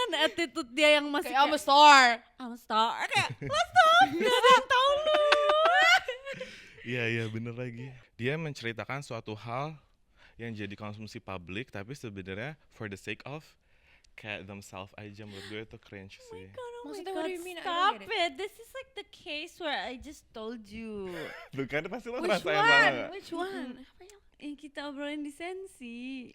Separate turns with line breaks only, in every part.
kan attitude dia yang masih
kayak I'm a star.
Kayak lo stop, gak ada yang tahu lu.
Iya bener lagi. Dia menceritakan suatu hal yang jadi konsumsi publik tapi sebenarnya for the sake of kayak themselves aja. Menurut gue itu cringe sih.
Maksudnya what do you mean? I don't
Stop
get it.
it. This is like the case where I just told you.
Lu kan pasti lo
Which
ngerasain
one?
banget.
Which one?
Apa yang kita obrolin di Sensi?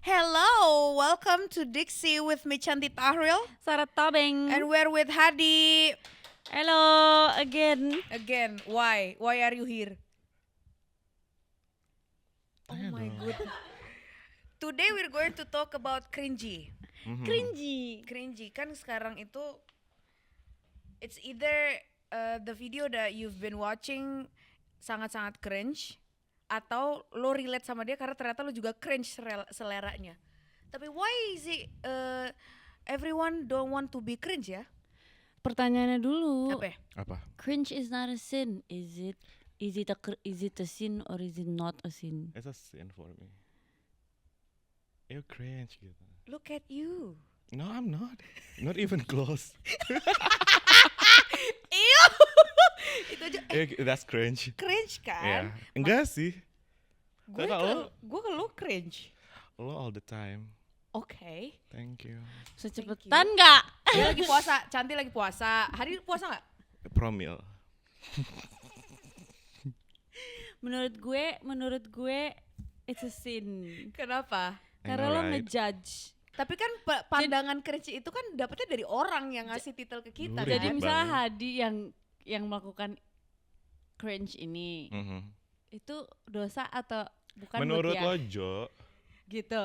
Hello, welcome to Dixie with me Chanti Tahril,
Sarah Tobeng.
and we're with Hadi.
Hello again.
Again, why? Why are you here? Oh
Tanya
my
dong.
goodness. Today we're going to talk about cringy.
Cringy.
Cringy kan sekarang itu it's either the video that you've been watching sangat-sangat cringe atau lo relate sama dia karena ternyata lo juga cringe seleranya. Tapi why is it everyone don't want to be cringe ya?
Pertanyaannya dulu.
Apa ya?
Apa?
Cringe is not a sin, is it? Is it a sin or is it not a sin?
It's a sin for me. You cringe gitu.
Look at you.
No, I'm not. Not even close.
Ew. Itu aja
That's cringe.
cringe
Iya.
kan?
Enggak sih.
Gue
Kalau
ke lo cringe.
lo all the time.
Oke.
Thank you.
Secepetan nggak?
Dia lagi puasa, Cantik lagi puasa. Hari puasa nggak?
Promil.
Menurut gue it's a sin.
Kenapa?
I
Karena
know,
lo
right?
ngejudge.
Tapi kan pandangan cringe itu kan dapetnya dari orang yang ngasih titel ke kita.
Lu
Kan?
Jadi
ribet
misalnya
banget.
Hadi yang melakukan cringe ini,
Mhm.
itu dosa atau bukan
Menurut
buat dia?
lo Jo,
Gitu.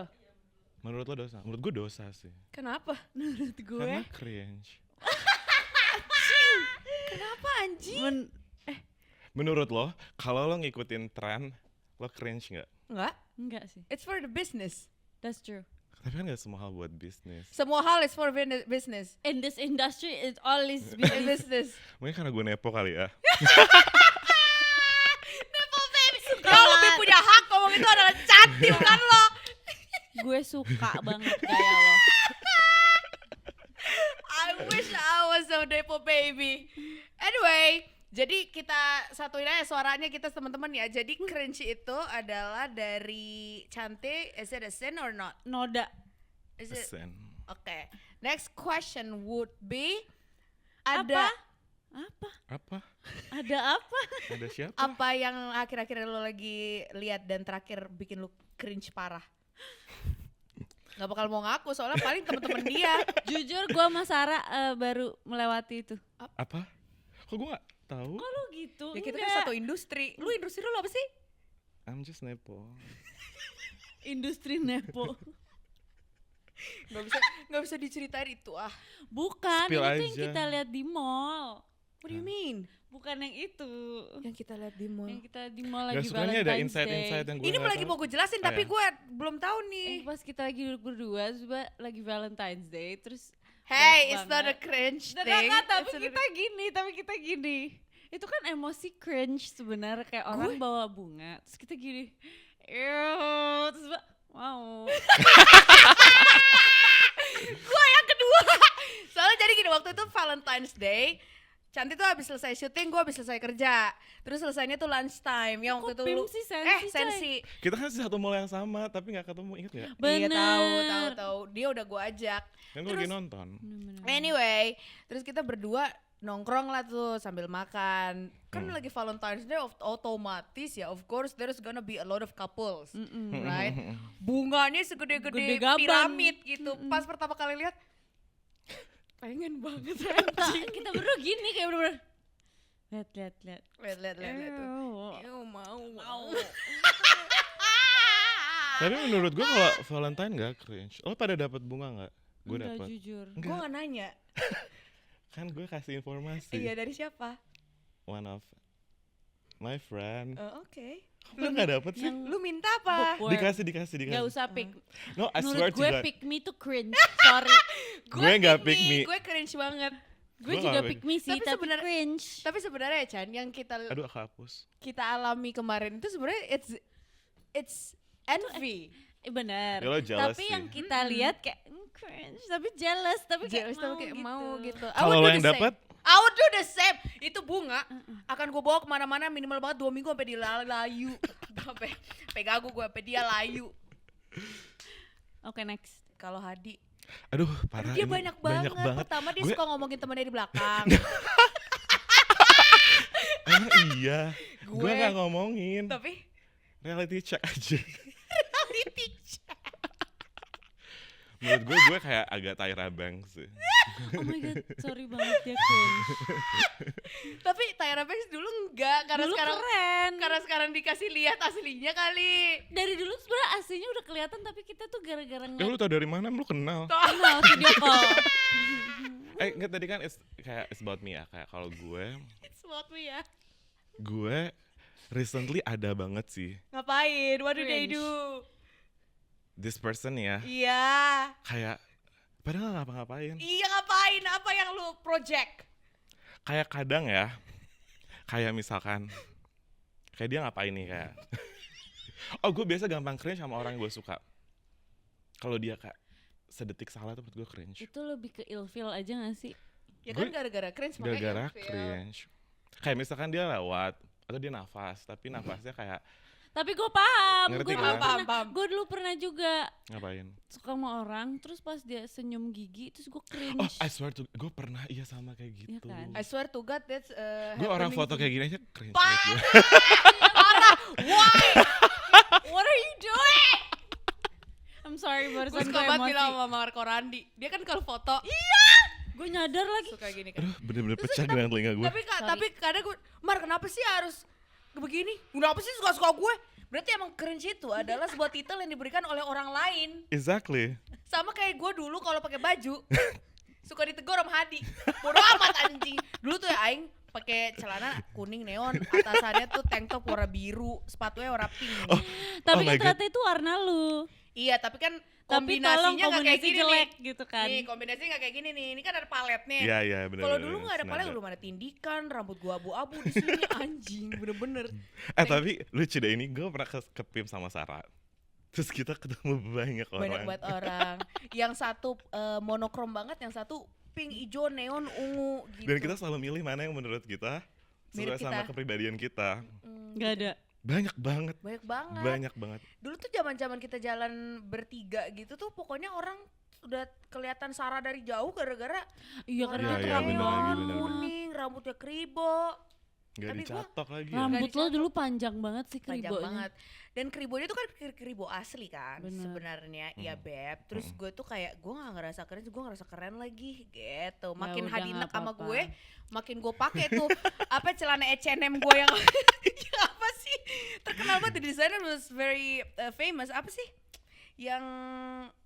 menurut lo dosa? Menurut gue dosa sih.
Kenapa?
Menurut gue.
Karena cringe.
Kenapa anjing?
Menurut lo, kalau lo ngikutin tren, lo cringe nggak?
Enggak sih.
It's for the business.
That's true.
Tapi kan nggak semua hal buat bisnis.
Semua hal is for business.
In this industry, it all is
Business.
Mungkin karena gue nepo kali ya.
Kau lebih punya hak ngomong itu adalah Cantik bukan lo.
Gue suka banget gaya lo.
I wish I was a Depo baby. Anyway, jadi kita satuin aja suaranya kita teman-teman ya. Jadi cringe itu adalah dari Cantik. Is it a sin or not?
Noda.
Is it?
Sen.
Okay. Next question would be
Apa?
Apa?
Ada apa?
Ada siapa?
apa yang akhir-akhir lo lagi lihat dan terakhir bikin lo cringe parah? Gak bakal mau ngaku soalnya paling temen-temen dia.
Jujur gue sama Sarah baru melewati itu.
Apa? Kok gue nggak tahu?
Kok lu gitu?
Ya kita kan
Enggak.
satu industri. Lu industri lu apa sih?
I'm just nepo.
Industri nepo.
Gak bisa diceritain itu ah.
Bukan,
Spill
itu yang
aja.
kita lihat di mall.
What do you mean?
Bukan yang itu.
Yang kita lihat di mall.
Yang kita di mall
Gak
lagi
sukanya ada
Valentine's
insight-insight
Day.
yang gue
Ini lagi mau gue jelasin
Oh,
tapi
ya.
gue belum tahu nih.
Pas kita lagi duduk berdua, coba lagi Valentine's Day, terus
Hey,
dark
it's not a
banget.
cringe
Nggak,
thing.
nggak, tapi
It's a-
kita gini. Itu kan emosi cringe sebenarnya, kayak orang bawa bunga, terus kita gini. Ew, terus wow.
Gue yang kedua. Soalnya jadi gini, waktu itu Valentine's Day, Cantik tuh habis selesai syuting, gue habis selesai kerja. Terus selesainya tuh lunch time. Yang waktu
Kok
itu
Pim
lu
sih, Sensi, coy?
Sensi.
Kita kan satu mall yang sama tapi nggak ketemu, inget nggak?
Iya tahu.
Bener.
Dia udah gue ajak.
Kan gue lagi nonton.
Anyway, terus kita berdua nongkrong lah tuh sambil makan. Kan lagi Valentine's Day, otomatis ya, of course there's gonna be a lot of couples, right? Bunganya segede-gede
Gede gaban.
piramid gitu. Pas pertama kali lihat, pengen banget anjing.
Kita berdua gini kayak bener-bener. Lihat.
Lihat tuh.
Ew.
Ew, mau.
Tapi menurut gue kalau Valentine nggak cringe. Lo pada dapat bunga nggak? Gue
Enggak,
dapat.
jujur.
Gue gak nanya.
Kan gue kasih informasi.
Iya, dari siapa?
One of my friend.
Oke.
Lo nggak dapet sih?
Lu minta apa?
Bookworm.
Dikasih.
Gak usah pick.
No, I
Menurut
swear to
gue
God.
pick me tuh cringe. Sorry.
Gue nggak pick me.
Gue cringe banget.
Gue
Gua
juga
nggak-
pick me sih,
Tapi
tapi
sebenarnya-
cringe.
Tapi sebenarnya Chan yang kita
Aduh aku hapus.
alami kemarin itu sebenarnya it's envy.
Bener.
Ya, lo jealous
Tapi
sih.
yang kita lihat kayak cringe, tapi jealous, tapi kayak
Jealous tapi kayak mau gitu. I
Kalau
would
lo
do
yang
the same.
dapat,
I would do the same. Itu bunga akan gue bawa kemana-mana minimal banget 2 minggu sampai dia layu. sampai gagu gue sampai dia layu.
Oke, next.
Kalau Hadi,
aduh parah
dia
ini
banyak banget. Pertama dia
Gue-
suka ngomongin temennya di belakang.
Emang iya. Gue
Gue-
gak ngomongin.
Tapi
Reality check aja.
reality check.
Menurut gue kayak agak Tyra Banks sih.
Oh my god, sorry banget dia cringe.
Tapi Tyra Banks dulu enggak karena
Dulu
sekarang
keren.
karena sekarang dikasih lihat aslinya kali.
Dari dulu sebenarnya aslinya udah kelihatan, tapi kita tuh gara-gara
Ya lu tau dari mana? Lu kenal.
kenal video call.
Enggak tadi kan it's about me ya. Kayak kalau
It's what we ya.
gue recently ada banget sih.
Ngapain? What do they
Cringe.
do?
This person ya.
Iya.
Kayak padahal gak ngapa-ngapain.
Iya ngapain? Apa yang lu project?
Kayak kadang ya. Kayak misalkan. Kayak dia ngapain nih kayak. Oh gue biasa gampang cringe sama orang yang gue suka. Kalau dia kayak sedetik salah tuh menurut gue cringe.
Itu lebih ke ilfeel aja gak sih?
Ya kan
Gue-
gara-gara cringe makanya
Gara-gara
ilfeel.
cringe. Kayak misalkan dia lewat. Atau dia nafas. Tapi nafasnya kayak
Tapi gue paham,
Ngerti
gue
kan?
Paham.
dulu pernah juga
ngapain.
suka sama orang, terus pas dia senyum gigi, terus gue cringe.
Oh I swear to gue pernah iya sama kayak
Iya
gitu.
kan?
I swear to God that's
Gue orang
happening
foto
to
kayak
me.
gini aja cringe
Parah.
banget gue.
Why?
What are you doing? I'm sorry,
Gue
barusan
suka
gue
banget
emosi.
bilang sama Marco Randi. Dia kan kalau foto
Gue nyadar lagi.
suka gini kan.
Aduh bener-bener pecah dengan telinga gue.
Tapi
Sorry.
kadang gue, Mar kenapa sih harus begini? Kenapa sih suka-suka gue? Berarti emang cringe itu adalah sebuah titel yang diberikan oleh orang lain.
Exactly.
Sama kayak gue dulu kalau pakai baju suka ditegur sama Hadi. Bodoh amat anjing. Dulu tuh ya aing pakai celana kuning neon, atasannya tuh tank top warna biru, sepatunya warna pink.
Tapi
my
kan ternyata itu warna lu.
Iya, tapi kan
Tapi tolong
kombinasinya nggak kayak
kombinasi
gini
jelek
nih.
gitu kan.
Nih, kombinasinya nggak kayak gini nih. Ini kan ada paletnya.
Iya iya bener.
Kalau dulu nggak ada palet, belum ada tindikan, rambut gua abu-abu di sini anjing, bener-bener.
Tapi lucu deh ini gue pernah ke PIM sama Sarah. Terus kita ketemu banyak orang.
Banyak banget orang. Yang satu monokrom banget, yang satu pink, hijau, neon, ungu gitu.
Dan kita selalu milih mana yang menurut kita
Mirip
sesuai sama
kita.
kepribadian kita.
Gak ada.
Banyak banget.
Banyak banget.
Banyak banget.
Dulu tuh zaman-zaman kita jalan bertiga gitu tuh pokoknya orang udah kelihatan Sarah dari jauh gara-gara
Iya karena
Iya,
itu
iya,
rambut
bener lagi,
banget.
bener, bener.
kuning, rambutnya kribo,
Gak
Tapi gua-
dicatok lagi ya.
Rambut
Nggak
lo
dicatok.
dulu panjang banget sih
panjang
kribonya.
banget. Dan kribonya tuh kan kribo asli kan
Bener.
sebenarnya. Iya beb. Terus gue tuh kayak gue nggak ngerasa keren, gue ngerasa keren lagi gitu. Makin
udah,
hadinek
nggak
sama
apa-apa.
gue, makin gue pakai tuh apa celana H&M gue yang yang apa sih terkenal banget, the designer was very famous, apa sih yang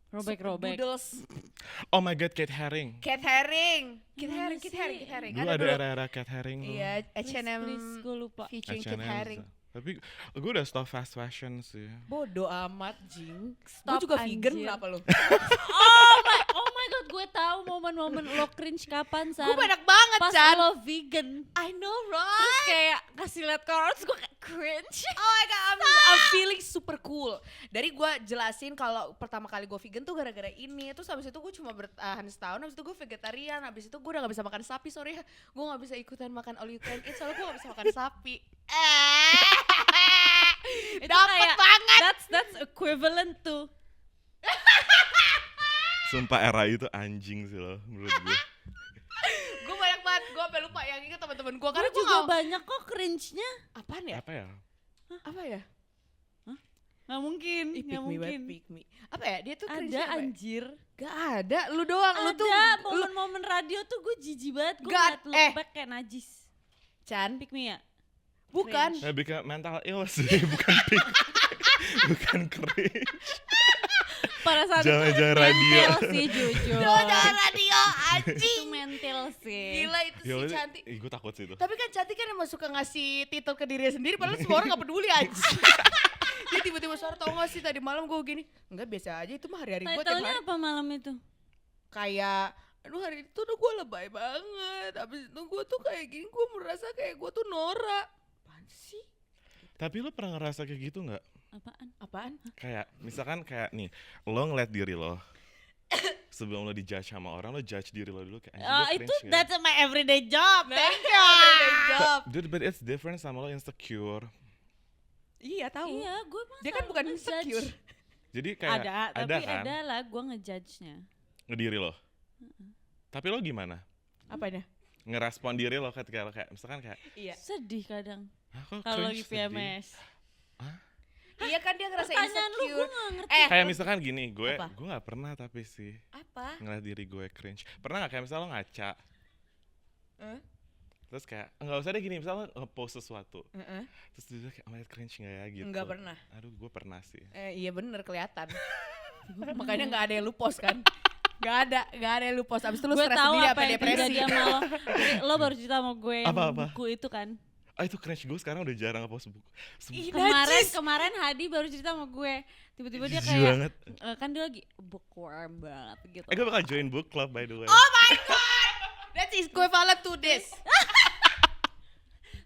Robek-robek.
doodles,
Oh my god, Kate Haring.
cat herring,
Gimana
cat
sih?
herring.
Dulu ada era-era Kate Haring tuh.
Iya, H&M
Please, gue lupa.
featuring cat
H&M.
herring.
Tapi gue udah stop fast fashion sih.
Bodoh amat jing. Gue
Stop,
juga vegan,
anjir.
kenapa lu?
Oh my god, gue tahu momen-momen lo cringe kapan, San.
Gue banyak banget,
Pas
Chan.
lo vegan.
I know,
Terus
right?
kayak kasih liat ke orang, terus gue kayak cringe.
Oh my god, I'm feeling super cool. Dari gue jelasin kalau pertama kali gue vegan tuh gara-gara ini. Terus habis itu gue cuma bertahan setahun, habis itu gue vegetarian. Habis itu gue udah gak bisa makan sapi, sorry ya. Gue gak bisa ikutan makan all you can eat soalnya gue gak bisa makan sapi.
Itu
Dapet
kayak,
banget.
That's equivalent to.
Sumpah era itu anjing sih loh menurut gue.
Gue banyak banget, gue sampai lupa yang inget teman-teman gue. Karena
Gue
gue
juga
gak...
banyak kok cringe-nya.
Apaan ya?
Apa ya?
Apa ya?
Gak mungkin,
Ih,
gak mungkin.
pick me. Apa ya? Dia tuh cringe
Ada
apa ya?
anjir.
Gak ada, lu doang. Lu tuh
Ada
lu,
momen-momen radio tuh gue jijik banget. Gue
Gak-
ngeliat look back kayak najis.
Chan,
Pick me ya?
bukan.
Lebih ke mental ill sih, bukan pink. Bukan cringe.
Pada saat
Jangan-jangan
itu
radio.
mental sih jujur.
Jangan radio,
Itu
anjing.
mental sih.
Gila itu
Ya,
si cantik.
gue takut sih itu.
Tapi kan cantik kan emang suka ngasih titel ke dirinya sendiri, padahal semua orang gak peduli aja. Dia tiba-tiba suara, tau gak sih tadi malam gue gini? Enggak, biasa aja, itu mah hari-hari gue tiap
Title-nya
hari.
apa malam itu?
Kayak aduh hari itu tuh gue lebay banget. Abis itu gue tuh kayak gini, gue merasa kayak gue tuh norak. Apaan sih?
Tapi lo pernah ngerasa kayak gitu nggak?
Apaan?
Kayak misalkan kayak nih, lo ngeliat diri lo sebelum lo dijudge sama orang, lo judge diri lo dulu kayak anjing gue
Itu
cringe nggak ya?
that's my everyday job. Thank you.
Job.
Dude, but it's different sama lo insecure.
Iya tahu.
Iya, gue masa
Dia kan bukan
ngejudge.
insecure.
Jadi kayak
Tapi
kan
ada lah gue ngejudge-nya.
ngediri lo. Tapi lo gimana?
Apanya?
Ngerespon diri lo ketika lo kayak misalkan kayak
Iya.
Sedih kadang
ah, kok
kalau lagi
cringe, sedih?
PMS.
Iya kan dia ngerasa
Pertanyaan lu gue
insecure.
gak ngerti.
Kayak misalkan gini, gue
Apa?
nggak pernah tapi sih
Apa?
ngeliat diri gue cringe. Pernah nggak kayak misalnya lo ngaca, terus kayak nggak usah deh gini, misalnya lo ngepost sesuatu, terus dia kayak ngeliat cringe nggak ya gitu.
Enggak pernah.
Aduh, gue pernah sih.
Iya bener kelihatan. Makanya nggak ada yang lu post kan? Gak ada yang lu post. Abis itu lu
Gue
stres
tahu
sendiri
apa
apa
yang
depresi.
terjadi sama lo. Lo baru cerita sama gue yang
Apa-apa?
buku itu kan.
Ah, itu cringe gue sekarang udah jarang ngepost buku.
Ih,
Kemarin Hadi baru cerita sama gue. Tiba-tiba dia
Jijik
kayak
banget.
kan dia lagi bookworm banget gitu.
Gue bakal join book club by the way.
Oh my god, that's equivalent to this.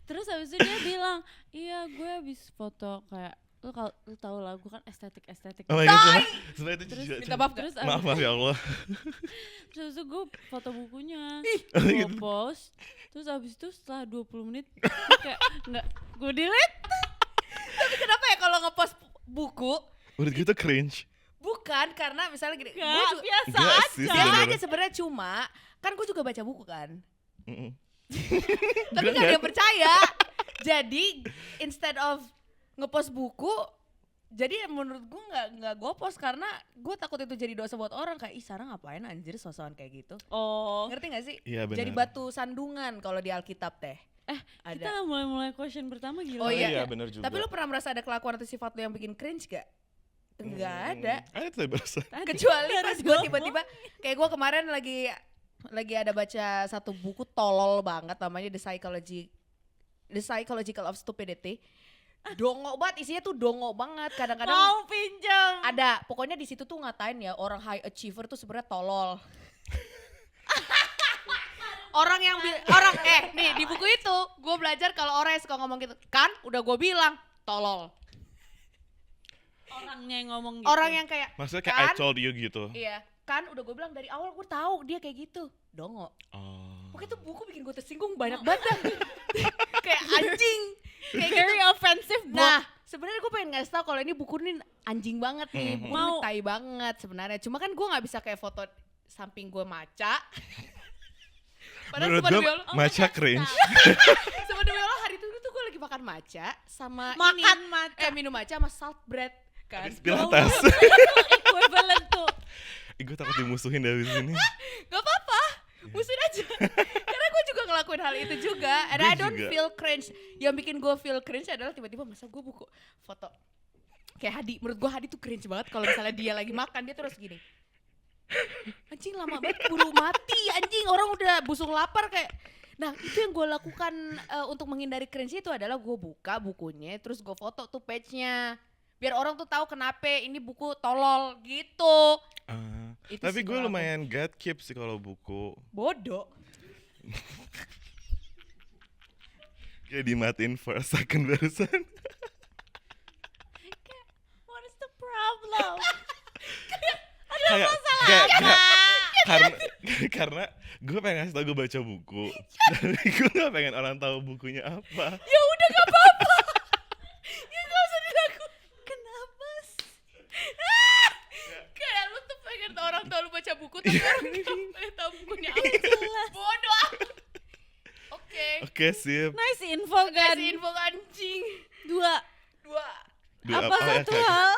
Terus habis itu dia bilang, iya gue habis foto kayak lu tau lah gue kan estetik.
Oh my god, sebenarnya itu
Terus
juga.
Minta maaf
Terus
Maaf ya Allah.
Terus habis itu gue foto bukunya,
Oh,
gue
gitu.
post. Terus habis itu setelah 20 menit gue kayak nggak, gue delete.
Tapi kenapa ya kalau ngepost buku?
Udah gitu cringe.
Bukan karena misalnya gini, gue
Gak,
juga
biasa
Enggak sih,
aja.
biasa
sebenarnya.
aja sebenarnya, cuma kan gue juga baca buku kan.
Mm-mm.
Tapi
Gak
gak ada yang percaya. Jadi instead of ngepost buku, jadi menurut gue nggak gue post karena gue takut itu jadi dosa buat orang, kayak ih Sarah ngapain anjir sosokan kayak gitu.
Oh,
Ngerti gak sih?
Iya benar.
Jadi batu sandungan kalau di Alkitab teh.
kita
Ada.
mulai question pertama gila.
Oh, iya.
Iya benar juga.
Tapi lu pernah merasa ada kelakuan atau sifat lu yang bikin cringe gak? Enggak ada.
Ada tuh barusan.
Tadi
Kecuali
baru
pas gue
ngomong.
tiba-tiba kayak gue kemarin lagi ada baca satu buku tolol banget namanya The Psychological of Stupidity. Dongo banget, isinya tuh dongo banget. Kadang-kadang
Mau pinjam.
ada, pokoknya di situ tuh ngatain ya orang high achiever tuh sebenarnya tolol. orang nih di buku itu gue belajar kalau orang yang suka ngomong gitu kan udah gue bilang tolol.
Orangnya yang ngomong gitu.
Orang yang kayak
Maksudnya kayak
kan,
I told you gitu.
iya kan udah gue bilang dari awal gue tahu dia kayak gitu. Dongo.
Oh.
Pokoknya tuh buku bikin gue tersinggung banyak banget. Kayak anjing. Kayak gitu.
very offensive book.
Nah, sebenarnya gue pengen ngasih tau kalau ini buku ini anjing banget nih, buku ini
Mau.
tai banget sebenarnya. Cuma kan gue nggak bisa kayak foto samping gue maca. Padahal
Menurut
sama
gue
demi Allah,
maca cringe.
sama demi Allah hari itu tuh gue lagi makan maca sama
Makan
ini,
maca.
minum maca sama salt bread kan.
Habis pilates.
Equivalent tuh.
Gue takut dimusuhin dari sini.
Gak apa-apa, musuhin aja. Karena gue juga ngelakuin hal itu juga. And
Gue
I don't
juga.
feel cringe. Yang bikin gue feel cringe adalah tiba-tiba masa gue buku foto kayak Hadi. Menurut gue Hadi tuh cringe banget kalau misalnya dia lagi makan dia terus gini. Anjing lama banget keburu mati anjing, orang udah busung lapar kayak. Nah itu yang gue lakukan untuk menghindari cringe itu adalah gue buka bukunya terus gue foto tuh page-nya. Biar orang tuh tahu kenapa ini buku tolol gitu. Itu
Tapi
sih
gue
kalau aku.
lumayan gatekeep sih kalau buku.
Bodoh.
Kayak dimatiin for a second barusan.
What is the problem?
Karena gue pengen ngasih tau gue baca buku. Tapi gue gak pengen orang tahu bukunya apa.
Ya udah gak apa-apa. Ya gak usah dilakukan.
Kenapa sih?
Kayak lu tuh pengen orang tahu lu baca buku tapi orang gak pengen tahu bukunya apa. Bodoh amat. Oke.
Oke sip.
Nice info kan.
Kasih info anjing.
Dua.
Duh,
Apa
ya,
satu
kayak-
hal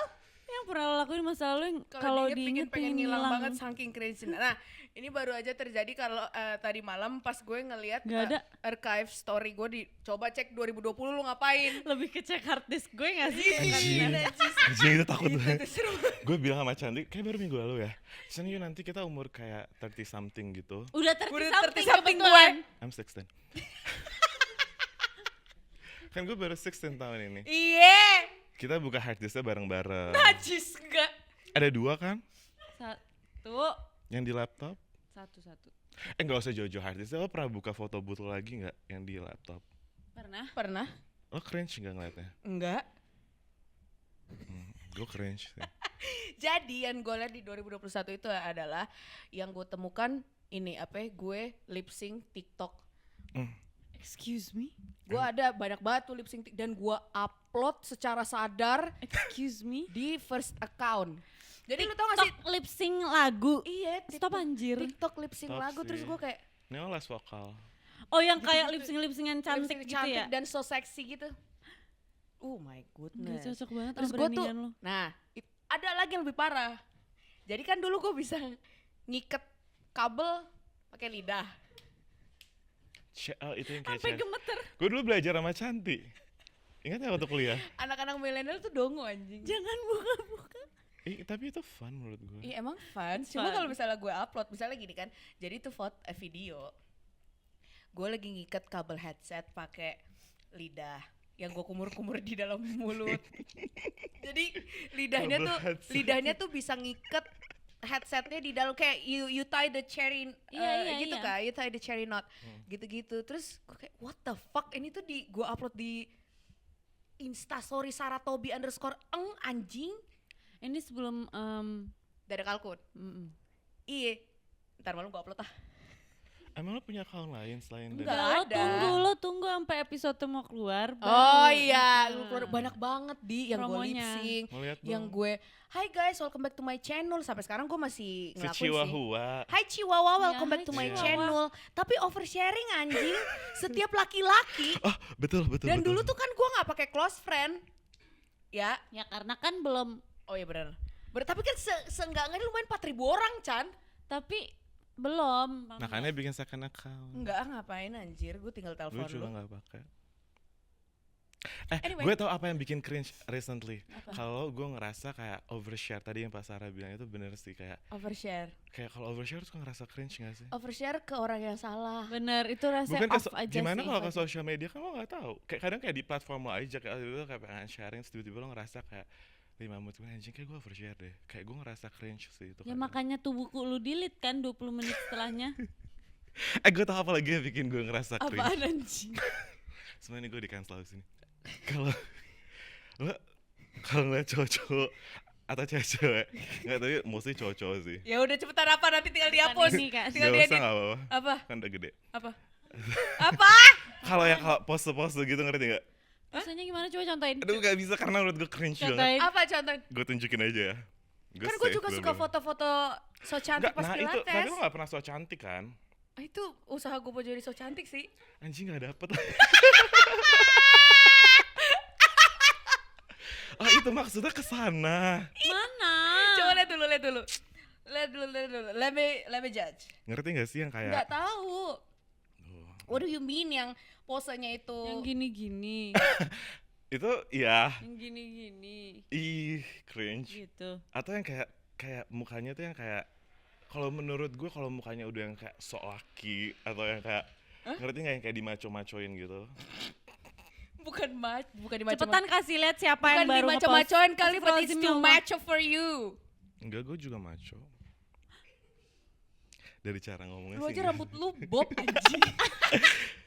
yang pernah lo lakuin masa lalu yang kalau
diinget
diinget
pengen
pengen
ngilang
ngilang
banget saking cringe. Nah, ini baru aja terjadi kalau tadi malam pas gue ngelihat
Gak ada.
archive story gue coba cek 2020 lu ngapain.
Lebih ke cek hard disk gue gak sih?
Anjing. Anjing itu takut banget. Gue bilang sama Chandri, kayak baru minggu lalu ya. Chan, yuk nanti kita umur kayak 30 something gitu.
Udah
Udah
30
30
something
something
kebetulan.
I'm 16. Kan gue baru 16 tahun ini.
Iya.
Kita buka hard disknya bareng-bareng.
Najis enggak.
Ada 2 kan?
Satu.
Yang di laptop
Satu-satu.
Nggak usah jauh-jauh harddisk. Lo pernah buka foto booth lo lagi nggak yang di laptop?
Pernah?
Lo cringe nggak ngeliatnya?
Enggak.
Gue cringe sih.
Jadi yang gue lihat di 2021 itu adalah yang gue temukan ini gue lip sync TikTok.
Excuse me?
Gue ada banyak banget tuh lip sync dan gue upload secara sadar
Excuse me?
di first account. Jadi lu tau gak sih?
TikTok lip sync lagu.
Iya,
Stop anjir.
TikTok lip sync
Stop
lagu terus
sih.
gue kayak
Ini lo les vokal.
Oh yang kayak
Gitu-gitu.
lip sync yang cantik
lip sync
gitu
cantik
ya?
dan so sexy gitu. Oh my
Gak
goodness.
cocok banget
Terus
sama
gue tuh,
brandingan lo.
nah ada lagi yang lebih parah. Jadi kan dulu gue bisa ngiket kabel pakai lidah.
Oh, itu yang kayak
Sampai gemeter.
Gue dulu belajar sama Cantik. Ingat ya waktu kuliah?
Anak-anak milenial tuh dongo anjing.
Jangan buka-buka.
Tapi itu fun menurut gue.
Iya emang fun.
It's
Cuma
fun.
kalau misalnya gue upload, misalnya gini kan, jadi itu video, gue lagi ngiket kabel headset pakai lidah yang gue kumur-kumur di dalam mulut. Jadi lidahnya
Kabel
tuh
headset.
bisa ngiket headsetnya di dalam kayak you tie the cherry
Iya,
gitu
iya.
kan, you tie the cherry knot gitu-gitu. Terus gue kayak what the fuck, ini tuh gue upload di Instastory Saratobi _ anjing.
Ini sebelum
Dari kalkun. Iya. Ntar malam gue upload ah.
Emang lo punya account lain selain
Enggak.
dari?
ada.
Lo tunggu sampai episode mau keluar.
Oh
baru.
iya,
Nah.
keluar banyak banget di yang gue lip
Promonya.
sync,
Mau lihat
yang
dong.
gue Hi guys, welcome back to my channel. Sampai sekarang gue masih
Si
ngelakuin sih.
Chihuahua.
Hai Chihuahua, welcome
Ya,
back
hai
to my
Chihuahua.
channel. Tapi oversharing anjing, setiap laki-laki.
Oh betul.
Dan dulu tuh kan gue nggak pakai close friend, ya.
Ya karena kan belum.
Oh iya benar. Tapi kan seenggaknya lumayan 4.000 orang, Chan.
Tapi belum.
Makanya bikin second account.
Enggak, ngapain anjir, gue tinggal
Gue
telepon
juga
lu.
nggak pakai.
Anyway.
Gue tau apa yang bikin cringe recently.
Apa?
Kalau gue ngerasa kayak overshare, tadi yang Pak Sarah bilang itu bener sih, kayak
Overshare.
kalau overshare tuh ngerasa cringe gak sih?
Overshare ke orang yang salah.
Bener, itu rasanya
Bukan
off aja
gimana
sih.
kalau ke social media kan lo nggak tahu. Kayak kadang kayak di platform lo aja kayak pengen sharing, terus tiba-tiba lo ngerasa kayak 5 menit kemudian anjing kayak gue overshare deh. Kayak gue ngerasa cringe sih itu.
Ya
kadang.
makanya tuh buku lu delete kan 20 menit setelahnya.
Gue tau apa lagi yang bikin gue ngerasa cringe.
Apaan anjing?
Sebenarnya gue di cancel di sini. Kalau ngeliat cowok-cowok atau cewek-cewek, nggak, tapi mostly cowok-cowok sih.
Ya udah cepetan apa, nanti tinggal dihapus.
Ini kan.
Tinggal
Gak usah,
diedit.
nggak apa-apa.
Apa?
Kan udah gede.
Apa? Apa?
Kalau pose-pose gitu ngerti nggak?
Maksudnya gimana, coba contohin.
Aduh gak bisa karena menurut gue cringe banget.
Contohin.
Apa contoh?
Gue tunjukin aja ya.
Kan gue juga suka foto-foto so cantik pas
Nah itu, tapi
pilates.
lo gak pernah so cantik kan?
Itu usaha gue buat jadi so cantik sih.
Anjing gak dapet. Itu maksudnya kesana.
Mana?
Coba lihat dulu. Let me judge.
Ngerti gak sih yang kayak
Nggak tahu. What do you mean yang posenya itu?
Yang gini-gini.
itu ya
Yang gini-gini.
cringe.
Gitu.
Atau yang kayak mukanya tuh yang kayak, kalau menurut gue kalau mukanya udah yang kayak sok laki atau yang kayak ngerti nggak yang kayak dimaco-macoin gitu.
Bukan dimaco.
Cepetan kasih lihat siapa
Bukan
yang baru
dimaco-macoin kali, but it's
Astagfirullahaladzim,
too
ya Allah.
macho for you.
Enggak, gue juga maco. Dari cara ngomongnya
Lu
sih.
aja rambut lu bob anjing.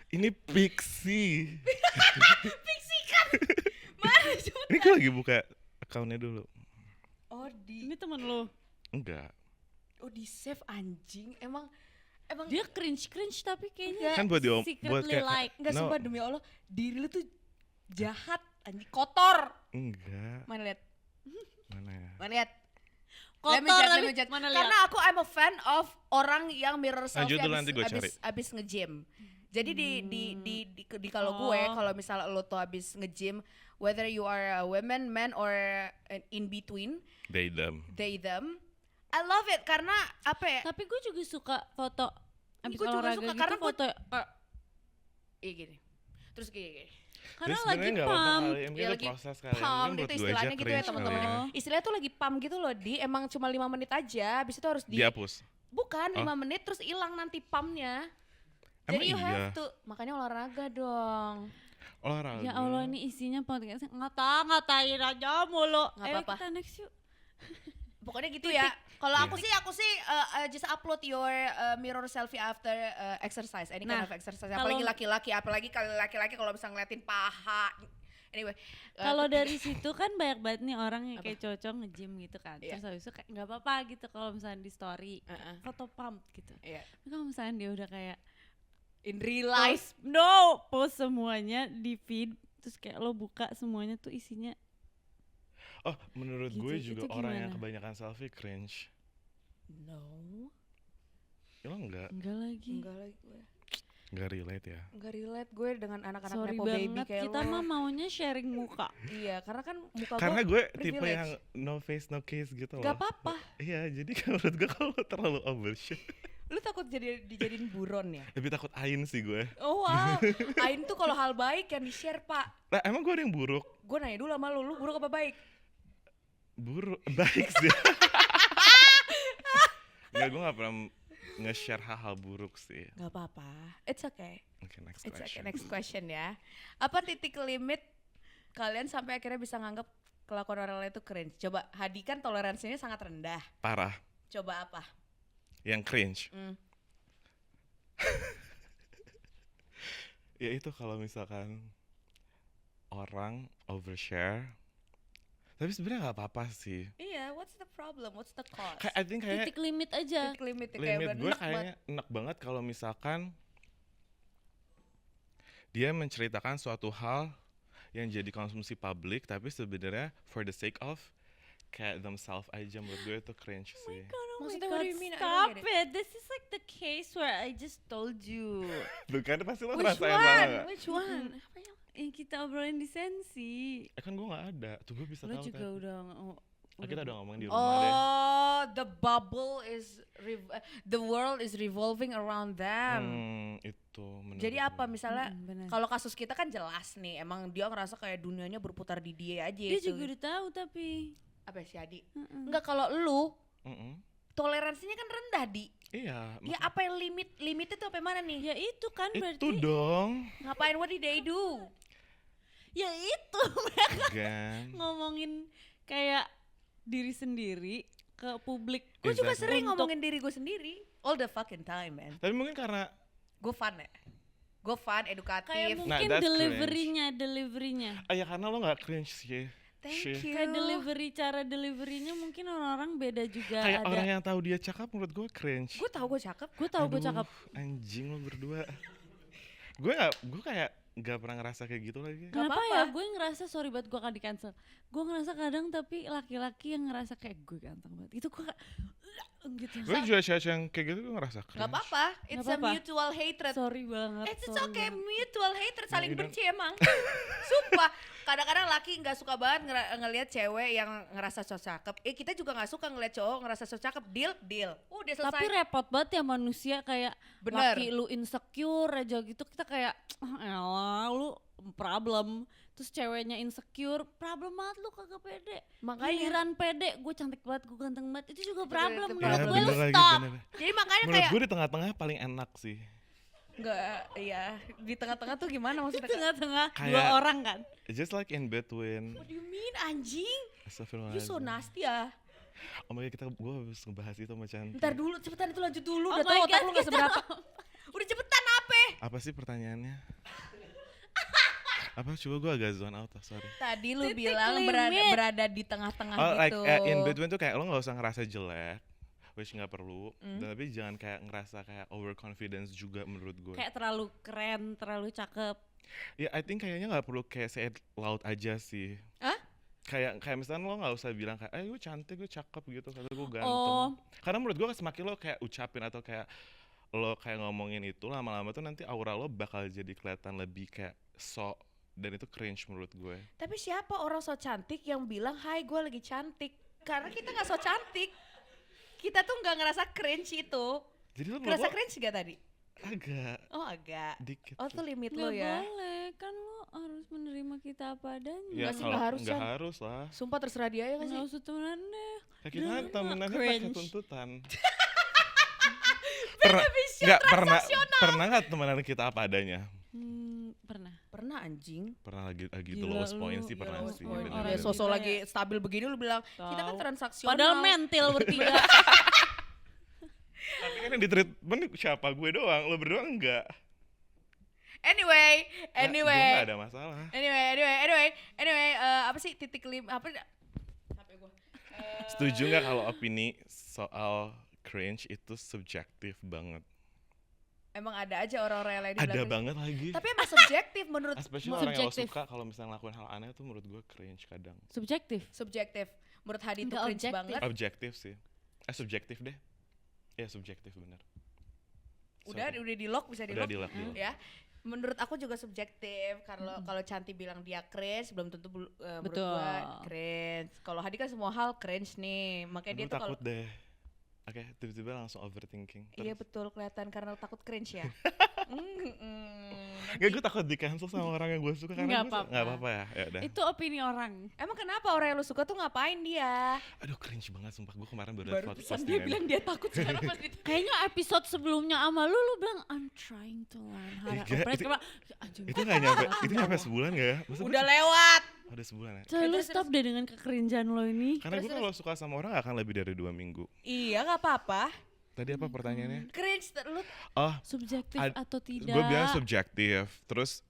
Ini pixie.
Pixie kan. Mana coba.
Ini gue lagi buka akunnya dulu.
Oh
Ini temen lu.
Enggak.
di save anjing. Emang
Dia cringe tapi kayaknya
Enggak.
Kan buat
secretly
buat kayak
like.
enggak
No.
sumpah demi Allah, diri lu tuh jahat anjing, kotor.
enggak.
Mana lihat?
Mana ya?
Mana lihat?
Kotor
Let me judge,
tapi
let me judge.
mana
Karena
lihat?
aku I'm a fan of orang yang mirror selfie
Lanjut dulu, nanti gua cari.
abis nge-gym. Jadi di kalau gue, kalau misalnya lo tuh abis nge-gym, whether you are a woman, man or in between,
They them.
they them, I love it karena apa ya?
Tapi gue juga suka foto abis
Gue juga
olahraga
suka
gitu,
karena
foto
Iya gini. Terus gini.
karena
Terus
lagi
sebenarnya nggak apa-apa
pump.
kali, mungkin
Ya,
itu
lagi
proses kali.
pump,
Mungkin
itu
buat gue aja
istilahnya gitu ya,
cringe kali
teman-teman.
ya.
Istilahnya tuh lagi pump gitu loh, emang cuma 5 menit aja, habis itu harus
Dihapus.
Bukan,
Oh.
5 menit terus hilang nanti pumpnya.
Emang
Jadi you
iya?
have to, makanya olahraga dong.
Olahraga.
Ya Allah, ini isinya podcast ngatain aja mulu.
Nggak
Ayo
apa-apa.
kita next yuk.
Pokoknya gitu ya. Kalau aku sih just upload your mirror selfie after exercise, any kind
Nah,
of exercise.
kalau-
Apalagi kalau laki-laki kalau bisa ngeliatin paha. Anyway,
Kalau dari situ kan banyak banget nih orang yang
Apa?
kayak cocok nge-gym gitu kan.
Iya.
Terus habis itu kayak nggak apa-apa gitu kalau misalnya di story foto pump gitu.
iya.
Tapi kalau misalnya dia udah kayak
In real life,
post semuanya di feed, terus kayak lo buka semuanya tuh isinya
Oh, menurut
Gitu,
gue
itu
juga orang yang
gimana?
kebanyakan selfie cringe.
no,
Ya lo enggak
lagi.
enggak lagi gue.
Enggak relate ya.
Enggak relate gue dengan anak-anak
Sorry
nepo baby
banget,
kayak
kita
lu.
mah maunya sharing muka.
Iya, karena kan muka
Karena
gue
gue tipe
privilege.
yang no face no case gitu loh.
gak apa-apa.
Iya, jadi kan menurut gue kalau terlalu overshare.
Lu takut dijadiin buron ya?
Lebih takut ain sih gue.
Oh wow, Ain tuh kalau hal baik yang di-share pak.
Nah, emang gue ada yang buruk?
Gue nanya dulu sama lu buruk apa baik?
Buruk, baik sih. Enggak, gue gak pernah nge-share hal-hal buruk sih.
Gak apa-apa, it's okay.
Oke, next
It's okay,
question.
next question ya. Apa titik limit kalian sampai akhirnya bisa nganggap kelakuan orang lain itu cringe? Coba, Hadi kan toleransinya sangat rendah.
Parah,
Coba apa?
yang cringe. Ya itu kalau misalkan orang overshare, tapi sebenarnya nggak apa-apa sih.
Iya, what's the problem? What's the cause?
Kayak I think kayaknya
Titik limit aja.
Titik limit kayak
limit
udah
gue
enak banget.
kayaknya enak banget kalau misalkan dia menceritakan suatu hal yang jadi konsumsi publik, tapi sebenarnya for the sake of kayak themselves aja. Menurut gue itu cringe sih.
Oh my
Maksudnya,
God,
what do you mean? I don't
stop
get
it. This is like the case where I just told you.
Tuh kan pasti lo
Which
ngerasain sama
one?
gak?
Which one?
Yang kita obrolin di Sensi.
Kan gue gak ada. Tuh gue bisa
Lo
tahu
juga
tadi.
udah
Kita udah ngomongin di rumah deh.
Oh, the bubble is the world is revolving around them.
Itu menurut
Jadi apa
gue.
misalnya
benar.
kalau kasus kita kan jelas nih, emang dia ngerasa kayak dunianya berputar di dia aja.
Dia
itu.
juga udah tahu tapi.
Apa si Adi?
Mm-mm.
Enggak, kalau lu
Mm-mm.
toleransinya kan rendah di.
Iya.
Ya apa yang limitnya tuh apa mana nih?
Ya itu kan berarti.
Itu dong.
Ngapain, what did they do?
Ya itu mereka
Kan.
ngomongin kayak diri sendiri ke publik.
Gue juga
Exactly.
sering
Untuk-
ngomongin diri gue sendiri all the fucking time, man.
Tapi mungkin karena
Gue fun ya. Gue fun, edukatif.
Kayak
Nah,
mungkin
that's
deliverynya.
ya karena lo gak cringe sih.
Thank you.
Kayak cara deliverynya mungkin orang-orang beda juga.
Kayak
ada.
orang yang tahu dia cakep menurut gue cringe.
Gue tau gue cakep.
Gue tahu gue
Aduh,
cakep.
Anjing lo berdua. gue kayak gak pernah ngerasa kayak gitu lagi.
Gak
Kenapa
apa-apa.
ya? Gue ngerasa sorry banget gue akan di cancel. Gue ngerasa kadang tapi laki-laki yang ngerasa kayak gue ganteng banget. Itu gue kayak gitu.
Gue juga cewek yang kayak gitu gue ngerasa cringe.
Gak apa-apa. It's
Nggak apa-apa.
a mutual hatred.
Sorry banget.
It's
sorry
okay,
banget.
mutual hatred, saling
Nah,
benci emang. Sumpah, kadang-kadang laki nggak suka banget ngelihat cewek yang ngerasa cowok cakep. Kita juga nggak suka ngelihat cowok ngerasa cowok cakep. Deal. Udah selesai.
Tapi repot banget ya manusia kayak
Bener.
laki lu insecure aja gitu. Kita kayak elah lu problem. Terus ceweknya insecure, problem banget lu kagak pede.
Makanya.
Giliran pede, gue cantik banget, gue ganteng banget. Itu juga
Betul,
problem
itu
menurut
Ya,
gue,
problem.
lu
bener lagi,
stop.
bener.
Jadi makanya
Menurut
kayak
gue di tengah-tengah paling enak sih.
nggak, ya di tengah-tengah tuh gimana
Di
maksudnya?
tengah-tengah dua
Kayak-
orang kan.
Just like in between.
What do you mean anjing? You so
Astagfirullahaladzim.
nasty ya.
Oh my God, gue harus ngebahas itu sama Cantik.
Ntar dulu, cepetan itu lanjut dulu.
Oh
Udah
my
tau otak
God,
lu gak
kita
seberapa. Udah cepetan apa?
Apa sih pertanyaannya? Apa? Coba gue agak zone out, sorry.
Tadi lu
Titik
bilang
limit.
berada di tengah-tengah
Oh, like
gitu.
in between tuh kayak lo gak usah ngerasa jelek, which gak perlu. Tapi jangan kayak ngerasa kayak overconfidence juga menurut gue.
Kayak terlalu keren, terlalu cakep.
Ya, I think kayaknya gak perlu kayak say it loud aja sih.
Hah?
Kayak misalnya lo gak usah bilang kayak, gue cantik, gue cakep gitu, atau gue ganteng.
Oh.
Karena menurut gue semakin lo kayak ucapin atau kayak lo kayak ngomongin itu lama-lama tuh nanti aura lo bakal jadi kelihatan lebih kayak sok, dan itu cringe menurut gue.
Tapi siapa orang so cantik yang bilang, hai gue lagi cantik? Karena kita gak so cantik. Kita tuh gak ngerasa cringe itu.
Jadi lo
Ngerasa
menurut lo
cringe gak tadi?
agak
Oh agak.
dikit.
Oh
sih.
tuh limit
Gak
lo ya.
boleh, kan lo harus menerima kita apa adanya.
Ya
Nggak sih,
kalau
nggak harus,
nggak
Chan.
harus lah.
Sumpah terserah dia ya gak sih?
Nggak usah temenan deh.
Ya kita
Nah,
temenannya pakai
cringe.
tuntutan. Pernah nggak temenan kita apa adanya?
Pernah.
Pernah anjing.
Pernah lagi the
Gila,
lowest point
lu
sih pernah
lowest
sih.
point.
bener-bener.
Orang
Ya, sosok
gila
lagi stabil begini lu bilang kita kan
Tahu.
transaksional.
Padahal mentil bertiga.
Tapi kan yang di treatment siapa? Gue doang, lo berdua enggak.
Anyway,
Gue gak ada masalah.
anyway, apa sih titik apa? Sampai gua.
Setuju nggak kalau opini soal cringe itu subjektif banget?
Emang ada aja orang-orang yang lain
Ada
bilang
banget lagi.
tapi emang subjektif menurut
Especially orang yang lo
subjektif.
suka kalau misalnya ngelakuin hal aneh tuh menurut gue cringe kadang.
Subjektif.
subjektif. Menurut Hadi itu
Nggak
cringe
objektif.
banget.
Objektif sih. Subjektif deh. Ya subjektif bener.
Udah
Sorry.
di lock bisa di
Udah
lock.
di lock, di lock.
Ya. Menurut aku juga subjektif. Kalau Canti bilang dia cringe belum tentu menurut
Betul.
gua cringe. Kalau Hadi kan semua hal cringe nih. Makanya dia
Gue
tuh kalau
takut deh. Oke, tiba-tiba langsung overthinking.
iya
Terus.
betul kelihatan karena takut cringe ya.
Nggak, gue takut di cancel sama orang yang gue suka karena
Nggak
gue
apa-apa.
nggak apa-apa ya. Ya udah.
Itu opini orang.
Emang kenapa orang yang lu suka tuh ngapain dia?
Aduh cringe banget sumpah, gue kemarin baru liat
Baru
foto
pesan dia
postingan.
bilang dia takut sekarang pas di
Kayaknya episode sebelumnya sama lu bilang I'm trying to learn how to
Iya,
operate.
itu-
Kayak, anjing,
Itu nggak nyampe, itu nyampe sebulan nggak ya? Masa
udah lewat.
udah sebulan ya?
Coy, lu
Terus-
stop deh dengan kekerinjan lo ini.
Karena gue
Terus-
kalau suka sama orang gak akan lebih dari 2 minggu.
Iya nggak apa-apa.
Tadi apa pertanyaannya?
Cringe lu
Oh,
Subjektif
Ad-
atau tidak?
gue bilang subjektif. Terus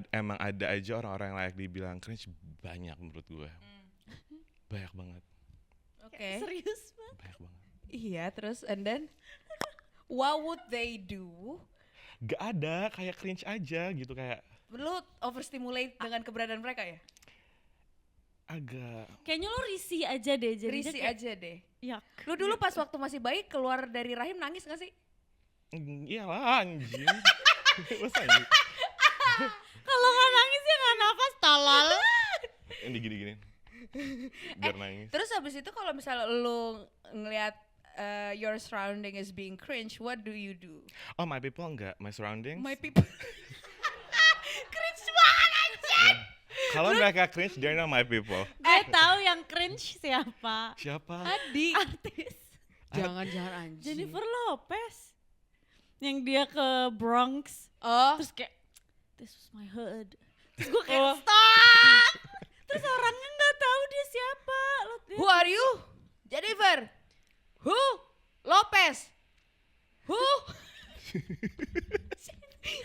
emang ada aja orang-orang yang layak dibilang cringe banyak menurut gue. Banyak banget,
oke.
Serius banget.
banyak banget.
Iya terus and then what would they do?
Gak ada, kayak cringe aja gitu, kayak
Lu overstimulate dengan keberadaan mereka ya?
agak
Kayaknya lo risih aja deh. Jadinya
Risih
kayak,
aja deh.
Yak.
Lu dulu pas waktu masih bayi keluar dari rahim nangis gak sih?
iyalah anjing. Masa anjing?
Kalau nggak nangis ya nggak nafas, tolol.
Ini gini-gini. Biar nangis.
Terus habis itu kalau misalnya lu ngelihat your surrounding is being cringe, what do you do?
Oh, my people enggak, my surroundings.
My people. Cringe banget anjing.
Kalau mereka cringe, they're not my people.
Gue tahu yang cringe siapa.
Siapa?
Adi.
Artis
Jangan anjing.
Jennifer Lopez. Yang dia ke Bronx.
Oh,
Terus kayak this was my hood. Terus gue kayak stop. Terus orangnya nggak tahu dia siapa. Lo dia
who are you? Jennifer. Who? Lopez. Who?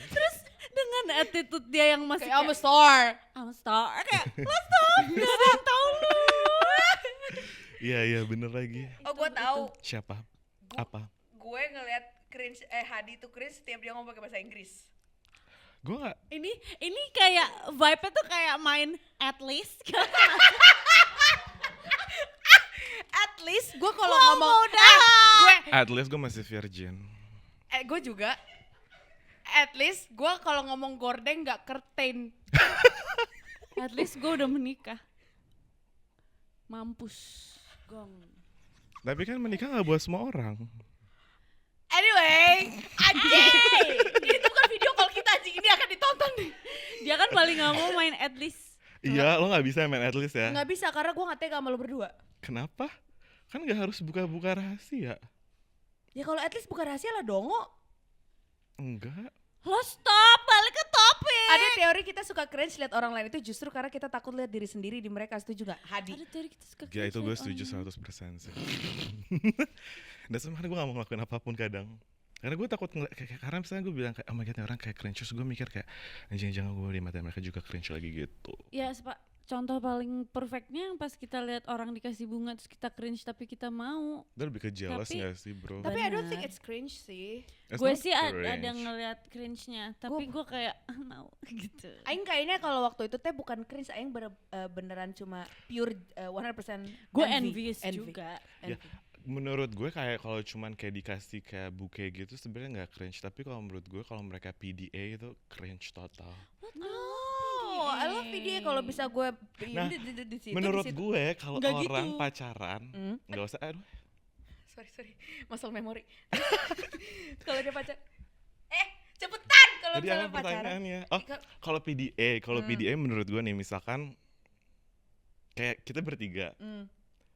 terus dengan attitude dia yang masih
Kayak I'm a star.
I'm a star. Kayak lo stop. Gak ada yang tahu lu.
Iya, bener lagi.
Oh, gue tahu.
Siapa? Apa?
Gue ngelihat cringe Hadi tuh cringe setiap dia ngomong pakai bahasa Inggris.
Gue gak,
Ini kayak vibe-nya tuh kayak main at least.
At least gue kalau
Wow,
ngomong
udah.
at least gue masih virgin.
gue juga. At least gue kalau ngomong gordeng nggak kertain.
At least gue udah menikah. Mampus. Gong.
Tapi kan menikah gak buat semua orang.
Anyway, anjing. Ini tuh bukan video call kita anjing, ini akan ditonton nih.
Dia kan paling gak mau main at least.
Iya, lo gak bisa main at least ya.
Nggak bisa karena gue nggak tega sama lo berdua.
Kenapa? Kan gak harus buka-buka rahasia.
Ya kalau at least bukan rahasia lah dongo.
Enggak.
Lo stop, balik ke topik.
Ada teori kita suka cringe lihat orang lain itu justru karena kita takut lihat diri sendiri di mereka. Setuju gak? Hadi.
Ada teori kita suka
Ya itu gue
cringe
setuju
orang.
100% sih. Dan sebenarnya gue gak mau ngelakuin apapun kadang. Karena gue takut karena misalnya gue bilang kayak oh my god, ini orang kayak cringe. Terus gue mikir kayak jangan gue di mata mereka juga cringe lagi gitu.
Ya contoh paling perfectnya yang pas kita lihat orang dikasih bunga terus kita cringe tapi kita mau.
Itu lebih ke jealous
Tapi-
gak sih bro?
Tapi I don't think
Benar.
it's cringe sih.
It's
Gue
not
sih ada
cringe.
ngeliat cringe-nya, tapi gue kayak mau gitu.
Aing kayaknya kalau waktu itu teh bukan cringe, Aing beneran cuma pure 100%
Gue
envy.
envious juga.
Ya, menurut gue kayak kalau cuman kayak dikasih kayak bouquet gitu sebenarnya nggak cringe, tapi kalau menurut gue kalau mereka PDA itu cringe total.
No, I love PDA kalau bisa gue
Nah,
di situ.
Menurut
di situ.
gue kalau
Nggak
orang
gitu.
pacaran nggak usah
Sorry, muscle memory. Kalau dia pacar, cepetan kalau
tadi
misalnya
apa
pacaran.
pertanyaannya? Oh, kalau PDA menurut gue nih misalkan kayak kita bertiga,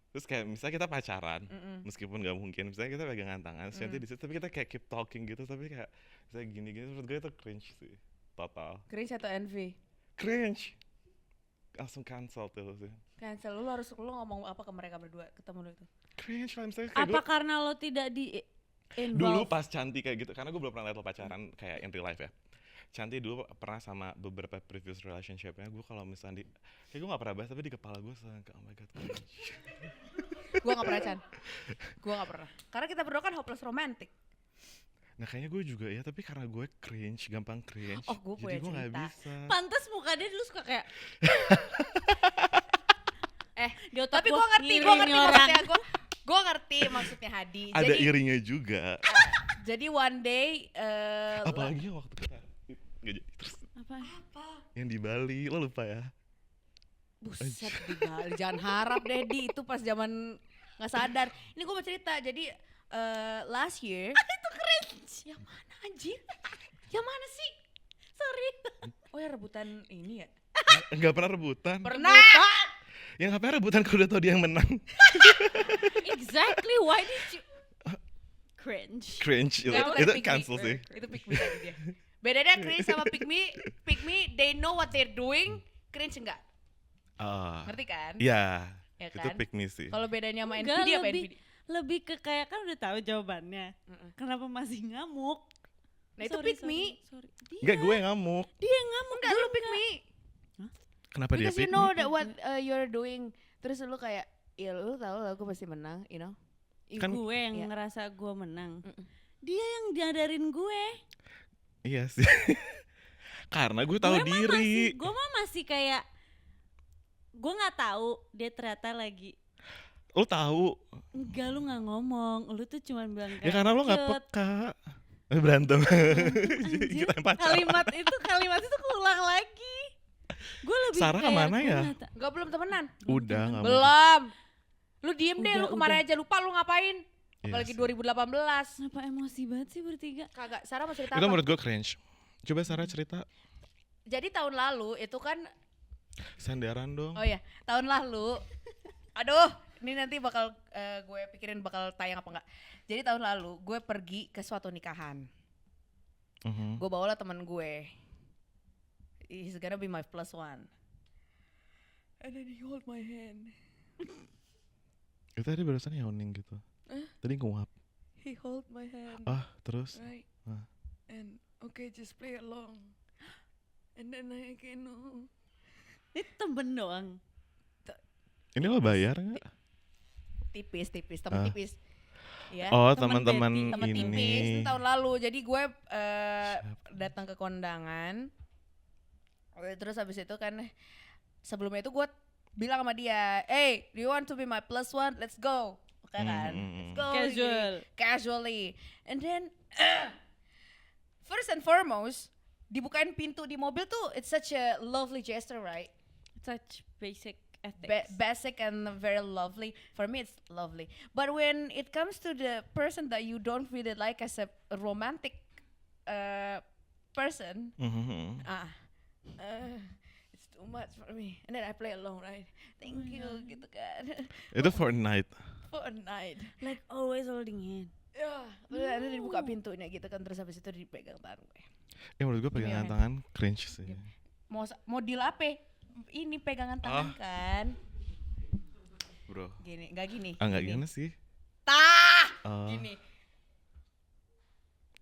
terus kayak misalnya kita pacaran, meskipun nggak mungkin, misalnya kita pegangan tangan, terus nanti di situ tapi kita kayak keep talking gitu, tapi kayak misalnya gini-gini menurut gue itu cringe sih. total.
Cringe atau envy?
Cringe. Langsung cancel tuh sih.
Cancel. Lu ngomong apa ke mereka berdua ketemu lu itu?
Cringe lah misalnya kayak
Apa karena lo tidak di
dulu
involve?
pas Cantik kayak gitu, karena gue belum pernah liat lo pacaran kayak in real life ya. Cantik dulu pernah sama beberapa previous relationship-nya, gue kalau misalnya kayak gue gak pernah bahas, tapi di kepala gue selalu kayak oh my god cringe.
Gua gak pernah, Chan. Gua gak pernah. Karena kita berdua kan hopeless romantic.
Nah kayaknya gue juga ya, tapi karena gue cringe, gampang cringe,
Oh, gue punya
jadi gue gak
cerita.
bisa.
Pantes muka dia dulu suka kayak di otak
Tapi
gua,
gua ngerti
ngiri nih
maksudnya. Gua ngerti maksudnya Hadi.
Ada
Jadi
irinya juga.
jadi one day
Apalagi yang waktu kita nggak jadi terus
Apa?
yang di Bali, lo lupa ya?
buset di Bali. Jangan harap deh Di, itu pas zaman nggak sadar. Ini gue mau cerita. Jadi last year itu cringe. Yang mana anjir? Yang mana sih? Sorry. Oh ya rebutan ini ya?
Nggak pernah rebutan.
Pernah.
Yang ngapain rebutan kalau udah tau dia yang menang?
Exactly, why did you cringe?
Cringe,
Nggak,
itu
pick me.
cancel sih.
Itu pick me tadi dia. Bedanya cringe sama pick me, they know what they're doing. Cringe enggak? Ngerti kan?
Iya,
Ya
itu
kan?
pick me sih.
Kalau bedanya sama
Enggak,
NVIDIA apa NVIDIA?
lebih ke kayak kan udah tahu jawabannya. Kenapa masih ngamuk?
Nah itu pick me.
Sorry.
Enggak, gue yang ngamuk.
Dia yang ngamuk.
Enggak, lu pick me.
Kenapa dia
Because you
pick
know
me?
that what you're doing. Terus lu kayak, ya lu tahu lah aku pasti menang, you know.
Kan-
Gue yang
Iya.
ngerasa gue menang. Dia yang diadarin gue.
Iya sih. Karena gue tahu diri.
Gue mah masih kayak gue nggak tahu dia ternyata lagi.
Lo tahu?
Enggak, lu nggak ngomong. Lu tuh cuma bilang
Ya
kayak
karena lo nggak
"Cut."
peka. Berantem.
Anjir,
Kita yang pacaran.
kalimat itu keulang lagi. Gue lebih
Sarah
kayak,
kemana
gua
ya?
nggak ta-
Enggak, belum temenan.
Udah nggak mungkin.
Belum. Lu diem deh, lu
Udah,
kemarin
udah.
aja lupa lu ngapain.
Iya
Apalagi
sih.
2018.
Kenapa emosi banget sih bertiga?
Kagak, Sarah mau cerita
Itu
apa?
menurut gue cringe. Coba Sarah cerita.
Jadi tahun lalu itu kan,
Sandaran dong.
oh ya, tahun lalu. Aduh, ini nanti bakal gue pikirin bakal tayang apa enggak. Jadi tahun lalu gue pergi ke suatu nikahan.
Mhm.
Gue bawalah teman gue. He's gonna be my plus one. And then he hold my hand.
Itu tadi barusan yawning gitu. Tadi nguap.
He hold my hand.
Ah, terus?
Right.
Ah.
And okay, just play along. And then I can know.
Itu temen doang.
Ini lo bayar nggak?
Tipis, teman
Ah.
tipis. Ya.
Oh,
temen
teman-teman
Teman tipis itu
ini.
tahun lalu. Jadi gue datang ke kondangan. Terus habis itu kan sebelumnya itu gue bilang sama dia, "Hey, do you want to be my plus one? Let's go." Oke kan? Let's go.
Casual.
Casually. And then first and foremost, dibukain pintu di mobil tuh it's such a lovely gesture, right?
Such basic ethics.
Basic and very lovely. For me, it's lovely. But when it comes to the person that you don't really like as a romantic person,
Mhm.
it's too much for me. And then I play along, right? Thank you, gitu kan.
Itu for a night.
For a night.
Like always holding hand.
Ya, udah ada dibuka pintunya gitu kan, terus habis itu dipegang tangan gue.
Menurut gue pegangan
Gimana?
tangan cringe sih.
Mau deal apa? Ini pegangan tangan kan.
Bro.
Gini, enggak gini.
Ah, nggak
gini.
gimana sih?
Tah!
Oh.
Gini.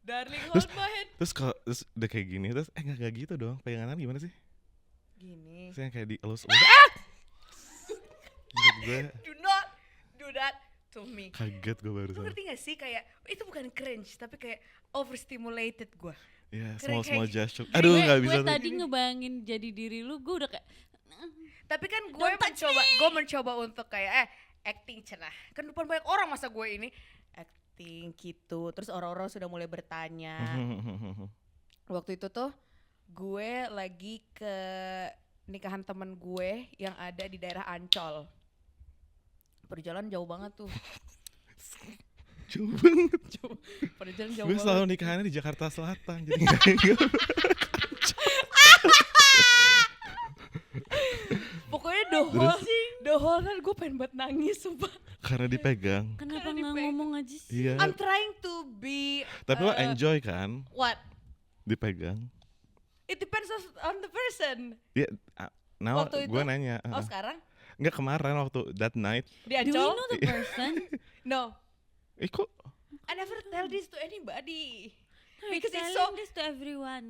Darling,
Terus-
hold my hand.
Terus kalau terus udah kayak gini terus nggak gitu dong. Pegangan tangan gimana sih?
Gini.
Terus yang kayak dielus-elus. Menurut gue
Do not do that to me.
kaget gue
Lu
barusan.
ngerti gak sih kayak itu bukan cringe tapi kayak overstimulated gue.
Iya,
Kayak-
small
kayak-
gesture. Aduh, nggak bisa
Gue
tuh.
tadi ngebayangin jadi diri lu, gue udah kayak
Tapi kan gue mencoba untuk kayak acting cenah. Kan depan banyak orang masa gue ini acting gitu. Terus orang-orang sudah mulai bertanya. Waktu itu tuh gue lagi ke nikahan temen gue yang ada di daerah Ancol. Perjalanan jauh banget tuh.
Jauh banget.
Perjalanan jauh
Gue
banget.
selalu nikahannya di Jakarta Selatan. Jadi nggak
Pokoknya the whole night gue pengen buat nangis sumpah.
karena dipegang.
kenapa
Karena
nggak
dipegang.
ngomong aja sih?
Iya.
I'm trying to be
Tapi lo enjoy kan
what?
dipegang?
It depends on the person.
Ya, now
Waktu
gue
itu?
nanya.
Oh sekarang?
Nggak, kemarin waktu that night.
Di
Do we
Ancol?
know the person?
No.
Kok
I never tell this to anybody.
Because
Because it's
telling
so
this to everyone.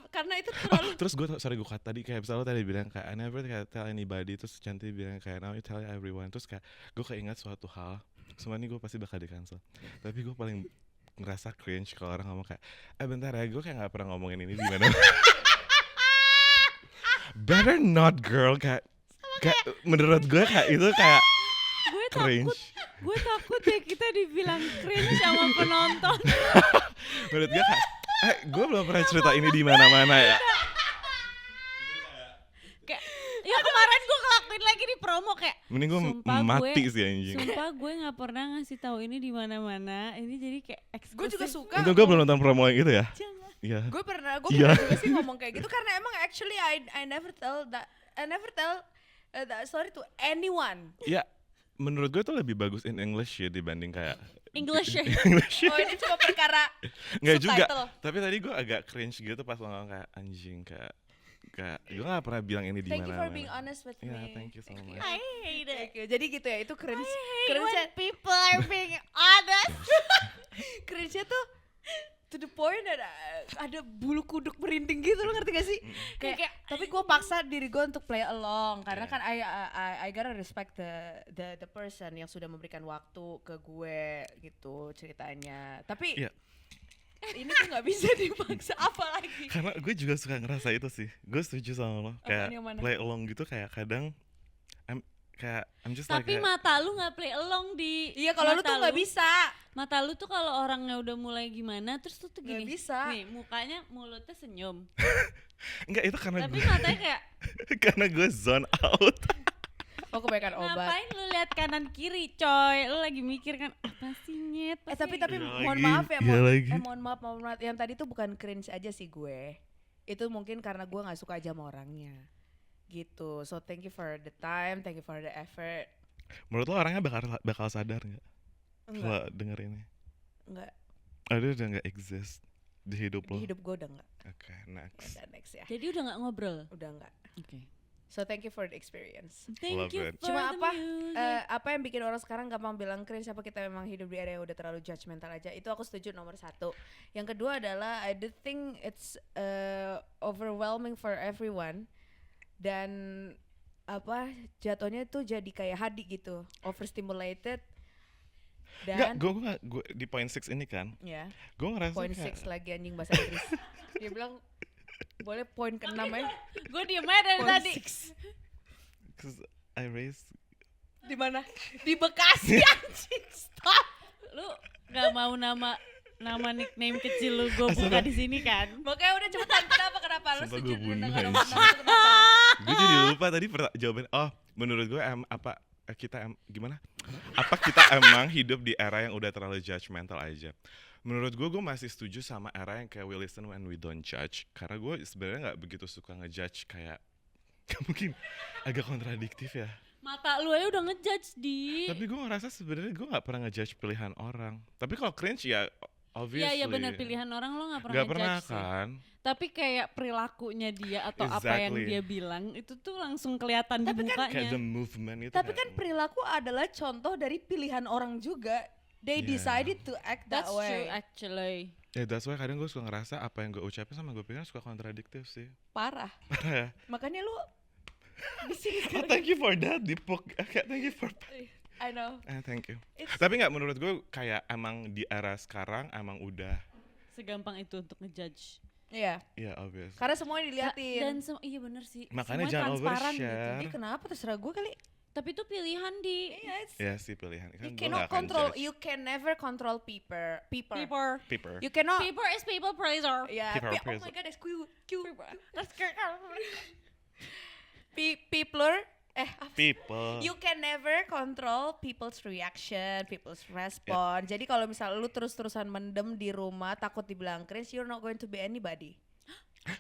karena itu terlalu
terus gue kata tadi kayak misalnya lo tadi bilang kayak I never tell anybody, terus Cantik bilang kayak now you tell everyone, terus kayak gue keinget suatu hal, semua ini gue pasti bakal di cancel, tapi gue paling ngerasa cringe kalau orang ngomong kayak bentar ya, gue kayak nggak pernah ngomongin ini di mana. Better not girl, kayak menurut gue kayak itu kayak
Gue
cringe.
takut ya kita dibilang cringe sama penonton.
Menurut gue kayak gue belum pernah cerita ini di mana-mana ya.
Kayak ya kemarin gue ngelakuin lagi di promo kayak
Mending gue
sumpah
mati
gue-
sih anjing.
Sumpah gue nggak pernah ngasih tahu ini di mana-mana. Ini jadi kayak eksklusif.
gue juga suka.
Untung gue belum nonton promo yang itu ya.
Jangan.
Iya.
Gue pernah
Iya.
juga sih ngomong kayak gitu karena emang actually I never tell that story to anyone.
Ya, menurut gue tuh lebih bagus in English ya dibanding kayak
English.
English.
Oh ini cuma perkara
Nggak juga.
subtitle.
Tapi tadi gue agak cringe gitu pas lo ngomong kayak anjing kayak gue gak pernah bilang ini di
Thank you for
mana-mana.
being honest with
Yeah,
me.
thank you so much.
I hate it.
Thank you. Jadi gitu ya, itu cringe.
I hate
Cringe
when people are being honest.
cringe tuh to the point ada bulu kuduk merinding gitu, lo ngerti gak sih? Kayak tapi gue paksa diri gue untuk play along karena kan I gotta respect the person yang sudah memberikan waktu ke gue gitu ceritanya. Tapi
Iya.
ini tuh nggak bisa dipaksa apalagi.
Karena gue juga suka ngerasa itu sih. Gue setuju sama lo. Kayak
yang mana?
play along gitu kayak kadang I'm just
Tapi
like
mata lu nggak play along di.
Iya kalau lu
mata
tuh nggak bisa.
Mata lu tuh kalau orangnya udah mulai gimana terus tuh
Nggak
gini.
bisa.
Nih mukanya mulutnya senyum.
enggak, itu karena
Tapi
gue
matanya kayak
karena gue zone out.
Oh kebanyakan obat.
ngapain lu lihat kanan kiri coy. Lu lagi mikir kan apa sih nyet.
Tapi
Iya
mohon
lagi,
maaf ya,
iya lagi.
mohon maaf. Yang tadi tuh bukan cringe aja sih gue. Itu mungkin karena gue nggak suka aja sama orangnya. Gitu. So thank you for the time, thank you for the effort.
Menurut lo orangnya bakal sadar nggak
Enggak,
kalau denger ini?
enggak.
Dia udah nggak exist di hidup lo.
Di hidup gue udah enggak.
Oke, next.
Udah next ya.
Jadi udah nggak ngobrol.
Udah enggak.
Oke.
So thank you for the experience.
Love
Thank you
it.
for
Cuma
the
apa?
music.
Apa yang bikin orang sekarang gampang bilang cringe, apa kita memang hidup di area yang udah terlalu judgmental aja? Itu aku setuju nomor 1. Yang kedua adalah I do think it's overwhelming for everyone, dan apa jatuhnya tuh jadi kayak Hadi gitu, overstimulated.
Enggak,
Dan
gue di point 6 ini kan,
ya
gue ngerasa
point
kayak
6 lagi anjing bahasa Inggris. Dia bilang boleh poin ke-6 ya.
Gue diem aja dari
Point
tadi.
6.
'cause I raised
Di mana? Di Bekasi anjing. Stop.
Lu nggak mau nama nickname kecil lu gue buka di sini kan?
Makanya udah cepetan, kenapa lu
Sumpah
setuju
gua bunuh
dengan
anjing.
nomor 6 itu kenapa?
gue jadi lupa tadi jawaban. Oh, menurut gue gimana? Apa kita emang hidup di era yang udah terlalu judgmental aja? Menurut gue masih setuju sama era yang kayak we listen when we don't judge. Karena gue sebenarnya nggak begitu suka ngejudge, kayak mungkin agak kontradiktif ya.
Mata lu aja udah ngejudge di.
Tapi gue ngerasa sebenarnya gue nggak pernah ngejudge pilihan orang. Tapi kalau cringe ya obviously.
Iya benar, pilihan orang lo nggak pernah
Nggak pernah
ngejudge sih.
kan?
Tapi kayak perilakunya dia atau apa yang
Exactly.
dia bilang itu tuh langsung kelihatan di
Tapi kan
mukanya.
Kayak the movement itu.
Tapi kan perilaku adalah contoh dari pilihan orang juga. They
Yeah.
decided to act that
That's
way.
true actually.
ya that's why kadang gue suka ngerasa apa yang gue ucapin sama gue pikir suka kontradiktif sih.
Parah.
Parah ya.
Makanya lu di sini
Oh,
sekarang.
thank you for that, Dipuk. Okay, thank you for.
I know.
Thank you.
It's-
Tapi nggak, menurut gue kayak emang di era sekarang emang udah,
Segampang itu untuk ngejudge.
Iya.
ya obvious.
Karena semuanya diliatin.
Dan iya bener sih.
Makanya
Semuanya
jangan
transparan
overshare.
Ih, kenapa terserah gue kali?
Tapi itu pilihan di
Iya,
Ya sih pilihan. Kan
you
gue
cannot
nggak akan
control.
judge.
You can never control people.
people.
Paper.
You cannot.
People is people pleaser.
Ya,
People
oh
pleaser.
my god, it's Q.
Let's go.
People. Apa sih?
People.
You can never control people's reaction, people's response. Jadi kalau misal lu terus-terusan mendem di rumah takut dibilang cringe, you're not going to be anybody.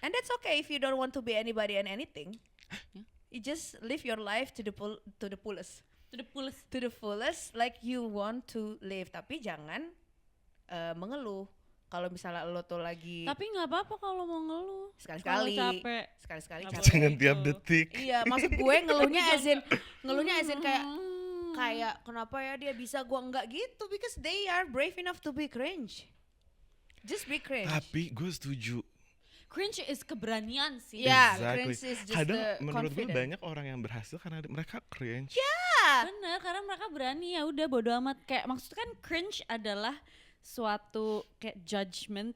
And that's okay if you don't want to be anybody and anything. You just live your life to the fullest.
To the fullest.
To the fullest like you want to live. Tapi jangan mengeluh. Kalau misalnya lo tuh lagi
Tapi nggak apa-apa kalau mau ngeluh.
sekali-sekali,
Kalau capek.
sekali-sekali
Nggak
capek.
boleh
Jangan tiap
itu.
detik.
Iya, maksud gue ngeluhnya as in kayak kenapa ya dia bisa gua enggak gitu, because they are brave enough to be cringe. Just be cringe.
Tapi gue setuju.
Cringe is keberanian sih.
Yeah,
Exactly.
cringe is just
Kadang
the
menurut gue
confident.
banyak orang yang berhasil karena mereka cringe.
Bener, karena mereka berani, ya udah bodo amat. Kayak maksud kan cringe adalah suatu kayak judgment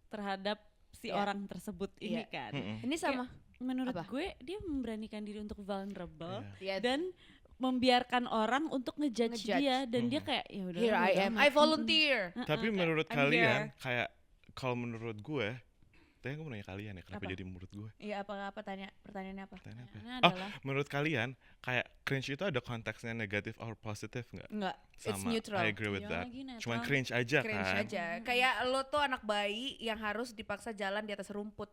terhadap si
Iya.
orang tersebut ini
Iya.
kan.
Mm-mm.
Ini sama.
Menurut
Apa?
gue dia memberanikan diri untuk vulnerable
Yeah.
dan membiarkan orang untuk ngejudge
Ngejudge.
dia dan dia
Mhm.
kayak ya udah.
Here I am. I volunteer.
Tapi
kayak,
menurut
I'm
kalian
here.
kayak kalau menurut gue, tadi gue mau nanya kalian ya kenapa
Apa?
jadi menurut gue?
Iya, apa tanya pertanyaannya apa?
Tanya apa?
Ini
Oh,
adalah
menurut kalian kayak cringe itu ada konteksnya negatif or positif nggak?
Enggak, it's
Sama,
neutral.
I agree with
Ya
that.
lagi, netral.
Cuman cringe aja
Cringe
kan.
aja. Kayak lo tuh anak bayi yang harus dipaksa jalan di atas rumput.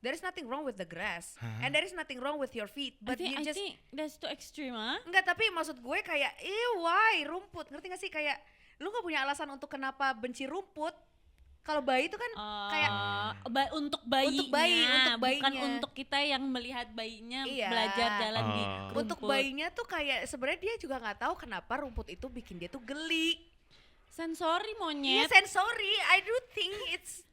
There is nothing wrong with the grass,
Hah?
and there is nothing wrong with your feet, but
I
you just
think that's too extreme, ah.
enggak. Tapi maksud gue kayak, why rumput? Ngerti gak sih, kayak lu nggak punya alasan untuk kenapa benci rumput. Kalau bayi itu kan kayak
Untuk bayinya,
untuk
bukan
bayinya.
untuk kita yang melihat bayinya
Iya.
belajar jalan di
Ah.
rumput.
untuk bayinya tuh kayak sebenarnya dia juga nggak tahu kenapa rumput itu bikin dia tuh geli.
Sensori
Iya,
monyet.
sensory. I do think it's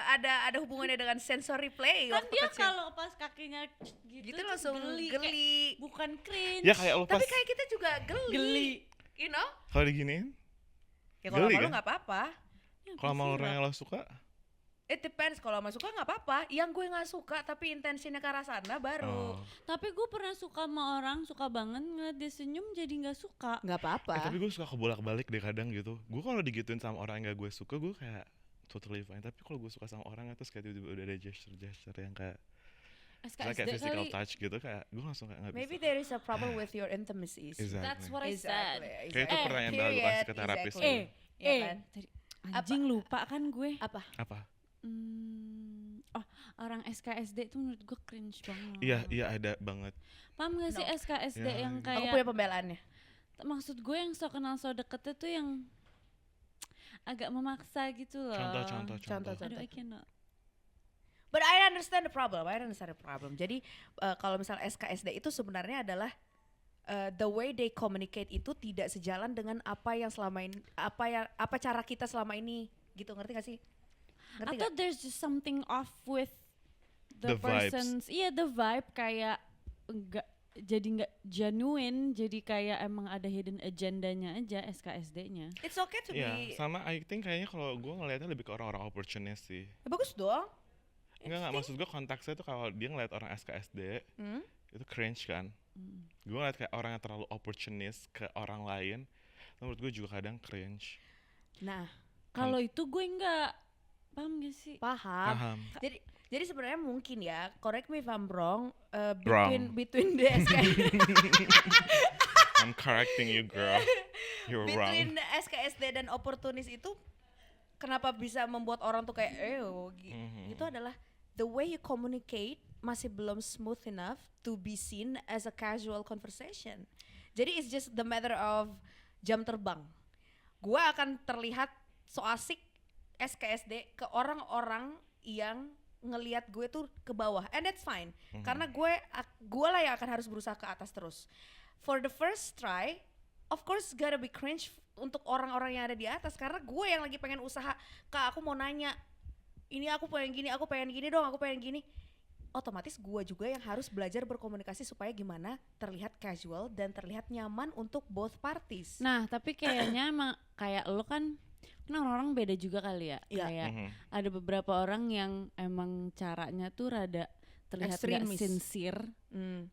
ada hubungannya dengan sensory play
Kan
waktu
dia
kecil.
kalau pas kakinya gitu,
Gitu
tuh
langsung
kayak
geli.
bukan cringe.
Ya kayak lo pas
Tapi kayak kita juga geli.
Geli.
You know?
kalau diginiin,
Ya kalau
Geli
sama lu
kan?
nggak apa-apa.
Ya,
kalau sama
pasti
orang
lah.
yang lo suka,
It depends. Kalau sama suka nggak apa-apa. Yang gue nggak suka tapi intensinya ke arah sana baru.
oh.
Tapi gue pernah suka sama orang, suka banget ngeliat dia senyum jadi nggak suka.
Nggak apa-apa.
Tapi gue suka kebolak-balik deh kadang gitu. Gue kalau digituin sama orang yang gak gue suka, gue kayak totally fine. Tapi kalau gue suka sama orang terus kayak tiba-tiba udah ada gesture yang kayak misalnya kayak
SKSD
physical
kali.
touch gitu, kayak gue langsung kayak nggak
Maybe
bisa.
there is a problem with your intimacies.
Exactly.
That's what I said.
Kayak itu pertanyaan baru kasih ke terapis.
exactly. Iya kan?
Tadi anjing lupa kan gue.
Apa?
Apa?
Oh, orang SKSD itu menurut gue cringe banget.
Iya ada banget.
Paham gak sih
No.
SKSD
Ya,
yang
gitu.
Aku
kayak
punya pembelaannya.
maksud gue yang so kenal so deketnya tuh yang agak memaksa gitu loh.
Contoh.
Aduh, I cannot.
But I understand the problem. Jadi kalau misal SKSD itu sebenarnya adalah the way they communicate itu tidak sejalan dengan apa yang selama ini apa cara kita selama ini gitu, ngerti gak sih? Ngerti
Atau
gak?
there's just something off with
The vibes.
person's, iya the vibe kayak nggak genuine, jadi kayak emang ada hidden agendanya aja SKSD-nya.
It's okay to
Iya,
be
sama I think kayaknya kalau gue ngelihatnya lebih ke orang-orang opportunist sih.
bagus dong.
Enggak, maksud gue konteksnya tuh kalau dia ngeliat orang SKSD
Hmm?
itu cringe kan. Gue ngeliat kayak orang yang terlalu opportunist ke orang lain, menurut gue juga kadang cringe.
Nah,
Kalau itu gue nggak paham gak sih?
paham.
Paham.
Jadi sebenarnya mungkin ya, correct me if I'm wrong,
Wrong.
between the
I'm correcting you, girl. You're
between
wrong.
SKSD dan oportunis itu kenapa bisa membuat orang tuh kayak
Mhm.
itu adalah the way you communicate masih belum smooth enough to be seen as a casual conversation. Jadi it's just the matter of jam terbang. Gua akan terlihat so asik SKSD ke orang-orang yang ngelihat gue tuh ke bawah, and that's fine. Karena gue lah yang akan harus berusaha ke atas terus. For the first try, of course gotta be cringe untuk orang-orang yang ada di atas, karena gue yang lagi pengen usaha. Kak, aku mau nanya, ini aku pengen gini dong, aku pengen gini. Otomatis gue juga yang harus belajar berkomunikasi supaya gimana terlihat casual dan terlihat nyaman untuk both parties.
Nah, tapi kayaknya emang kayak lo kan orang-orang beda juga kali ya.
Iya.
Kayak
Mhm.
ada beberapa orang yang emang caranya tuh rada terlihat gak
Ekstremis.
sincere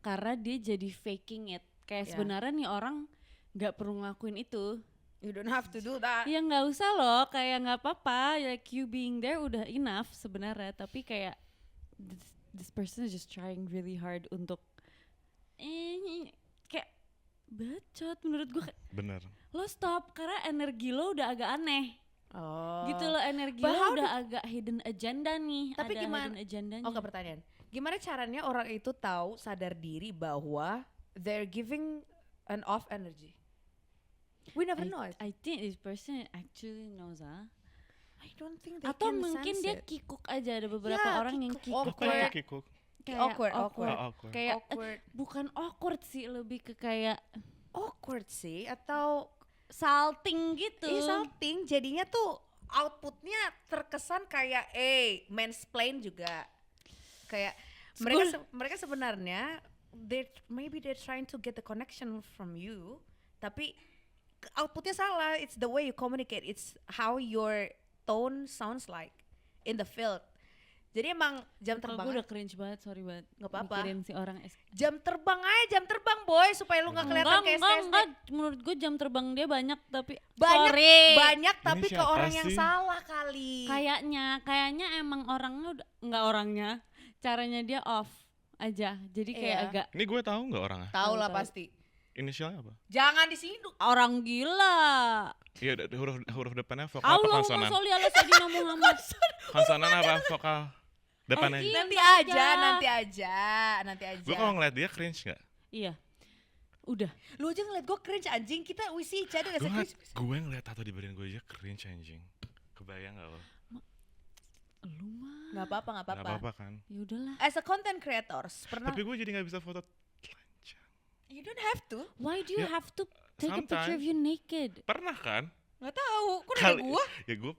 karena dia jadi faking it. Kayak
Ya.
sebenarnya nih orang nggak perlu ngakuin itu.
You don't have to do that.
Ya nggak usah loh, kayak nggak apa-apa. Like you being there udah enough sebenarnya. Tapi kayak this person is just trying really hard untuk kayak bacot menurut gue.
Bener.
Lo stop karena energi lo udah agak aneh.
Oh.
Gitu loh, energi
But how
lo udah agak hidden agenda nih.
Tapi
ada
gimana-
hidden agendanya.
Oke, pertanyaan. Gimana caranya orang itu tahu, sadar diri bahwa they're giving an off energy? We never know it.
I think this person actually knows
I don't think they
Atau
can
mungkin
sense
dia
it.
kikuk aja, ada beberapa
Ya,
orang yang
kikuk,
kikuk
Apa ya
kayak
kikuk?
Awkward.
Oh, awkward.
kayak
Awkward.
bukan awkward sih, lebih ke kayak
Awkward sih, atau
salting gitu.
salting jadinya tuh outputnya terkesan kayak mansplain juga. Kayak mereka sebenarnya maybe they're trying to get the connection from you, tapi outputnya salah. It's the way you communicate, it's how your tone sounds like in the field. Jadi emang jam
Kalau
terbang
gue udah cringe banget, sorry banget.
Nggak apa-apa.
Mikirin si orang
jam terbang boy, supaya lu nggak kelihatan kayak SD.
enggak, menurut gue jam terbang dia banyak tapi
Banyak,
sorry.
banyak tapi ke
siapa
orang yang
sih?
salah kali.
Kayaknya emang orangnya enggak orangnya, caranya dia off aja. Jadi kayak
Iya.
agak
Ini gue tahu nggak orangnya?
Tahu lah
Tahu.
pasti.
Inisialnya apa?
Jangan di sini.
orang gila.
Iya, huruf depannya vokal apa
Allahumma
konsonan?
sholli ala sayyidina Muhammad.
Konsonan apa vokal? Depannya.
Iya,
Nanti
aja.
aja.
Gue kalau ngeliat dia cringe nggak?
Iya. Udah.
Lu aja ngeliat gue cringe anjing, kita we see each other as a cringe.
Gue ngeliat tato di badan gue aja cringe anjing. Kebayang gak lo?
Lu mah.
Nggak apa-apa.
Gak apa-apa kan?
Ya udahlah.
As a content creators, pernah.
Tapi gue jadi gak bisa foto telanjang.
You don't have to.
Why do you
Ya,
have to take a picture
sometimes.
of you naked?
Pernah kan?
Nggak tahu. Kok nanya gue?
Ya gue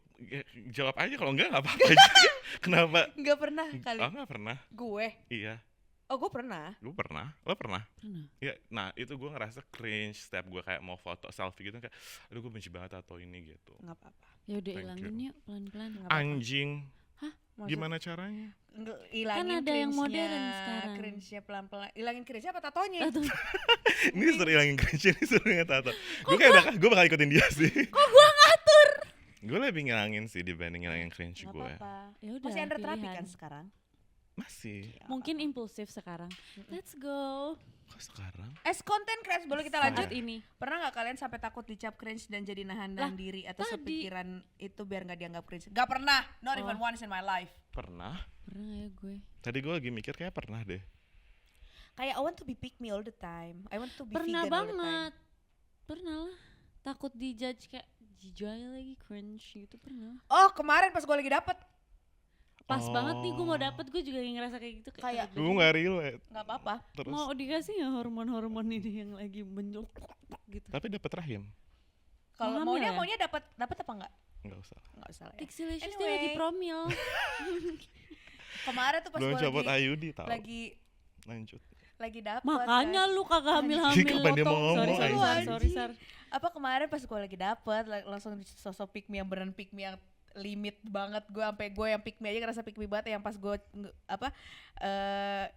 jawab aja, kalau enggak gak apa-apa aja. Kenapa?
Nggak pernah kali.
Oh gak pernah?
Gue.
Iya,
Oh gue pernah.
gue pernah. Lo pernah?
Pernah.
Ya, nah itu gue ngerasa cringe setiap gue kayak mau foto selfie gitu kayak, aduh gue benci banget tato ini gitu.
Nggak apa-apa.
Ya udah
Thank
ilangin yuk pelan-pelan.
Nggak apa-apa.
Anjing,
Maksud-
gimana caranya?
Ilangin
Kan ada yang
cringe-nya,
modern sekarang.
Cringe-nya pelan-pelan. Ilangin cringe-nya apa tatonya?
Tato.
Ini suruh hilangin cringe, ini suruh ngeliat tato. Gue kayak gue bakal ikutin dia sih.
Kok gua ngatur?
Gue lebih ngilangin sih dibanding ngilangin cringe
Nggak
gue.
apa-apa.
Ya udah.
Masih under terapi
pilihan.
kan sekarang?
Masih.
Mungkin impulsif sekarang. Let's go.
Kok sekarang?
As content creators, boleh kita
Fine.
lanjut?
Lanjut ini.
Pernah nggak kalian sampai takut dicap cringe dan jadi nahan diri atau
tadi.
sepikiran itu biar nggak dianggap cringe? Gak pernah, not even
Oh.
once in my life.
Pernah.
Pernah ya gue.
Tadi gue lagi mikir kayak pernah deh.
Kayak I want to be pick me all the time. I want to be
Pernah
vegan all the time.
banget. Pernah lah. Takut dijudge kayak jijai lagi cringe gitu pernah.
Oh kemarin pas gue lagi dapet,
Pas banget nih gue mau
Oh.
dapet, gue juga ngerasa kayak gitu.
Kayak-
takut
Gue gak relate.
nggak apa-apa.
Terus.
mau dikasih nggak hormon-hormon ini yang lagi menyok gitu.
Tapi dapet rahim.
Kalau
Mau hamil ya?
maunya dapat apa enggak?
Nggak usah.
Nggak usah lah ya.
Dixilicious dia lagi
Anyway.
promil.
Kemarin tuh pas
Belum
gue
copot IUD tau.
lagi
Lanjut.
dapet.
Makanya
kan.
lu kagak hamil-hamil.
Kapan dia mau
Sorry,
ngomong,
sorry,
anjing?
sorry, sorry, sorry.
Apa kemarin pas gue lagi dapet langsung sosok pick me yang beneran pick me yang limit banget, gue sampai gue yang pick me aja ngerasa pick me banget, yang pas gue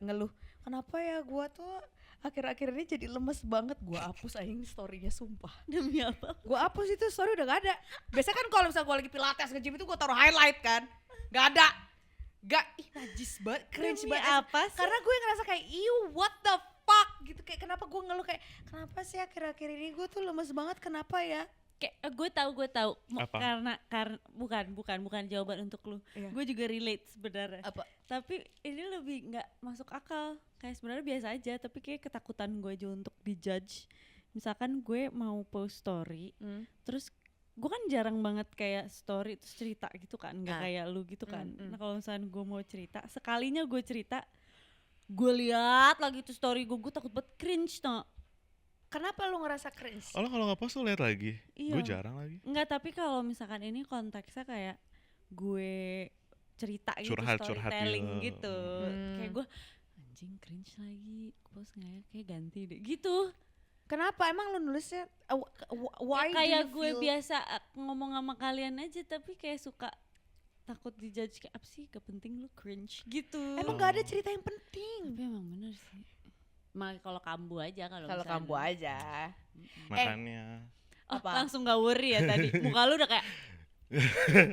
ngeluh kenapa ya gue tuh akhir-akhir ini jadi lemes banget, gue hapus aja storynya sumpah.
Demi apa?
Gue hapus itu story udah gak ada. Biasanya kan kalau misalnya gue lagi pilates nge-gym itu gue taruh highlight kan, gak ada. Gak, ih najis banget, cringe
Demi
banget.
apa sih?
Karena gue ngerasa kayak, ew what the fuck gitu, kayak kenapa gue ngeluh kayak, kenapa sih akhir-akhir ini gue tuh lemes banget, kenapa ya?
Kayak gue tahu
Apa?
karena bukan jawaban untuk lu.
Iya.
Gue juga relate sebenarnya.
Apa?
Tapi ini lebih nggak masuk akal. Kayak sebenarnya biasa aja, tapi kayak ketakutan gue aja untuk dijudge. Misalkan gue mau post story, terus gue kan jarang banget kayak story terus cerita gitu kan, nggak
Ah.
kayak lu gitu kan.
Mm.
Nah kalau misalnya gue mau cerita, sekalinya gue cerita, gue lihat lagi tuh story gue takut banget cringe no.
Kenapa lu ngerasa cringe?
Oh lo kalau nggak post lo lihat lagi.
Iya.
Gue jarang lagi.
Enggak, tapi kalau misalkan ini konteksnya kayak gue cerita gitu,
Curhat
storytelling
gitu.
gitu. Kayak gue anjing cringe lagi, post nggak ya? Kayak ganti deh gitu.
Kenapa emang lu nulisnya why
Ya, kayak
do
gue
you feel
biasa ngomong sama kalian aja, tapi kayak suka takut dijudge kayak apa sih, gak penting lu cringe gitu.
emang gak ada cerita yang penting?
Tapi emang bener sih. Kalau kambu aja kalau
Kalau
misalnya.
kamu aja.
Makanya.
Oh,
Apa?
langsung gak worry ya tadi. Muka lu udah kayak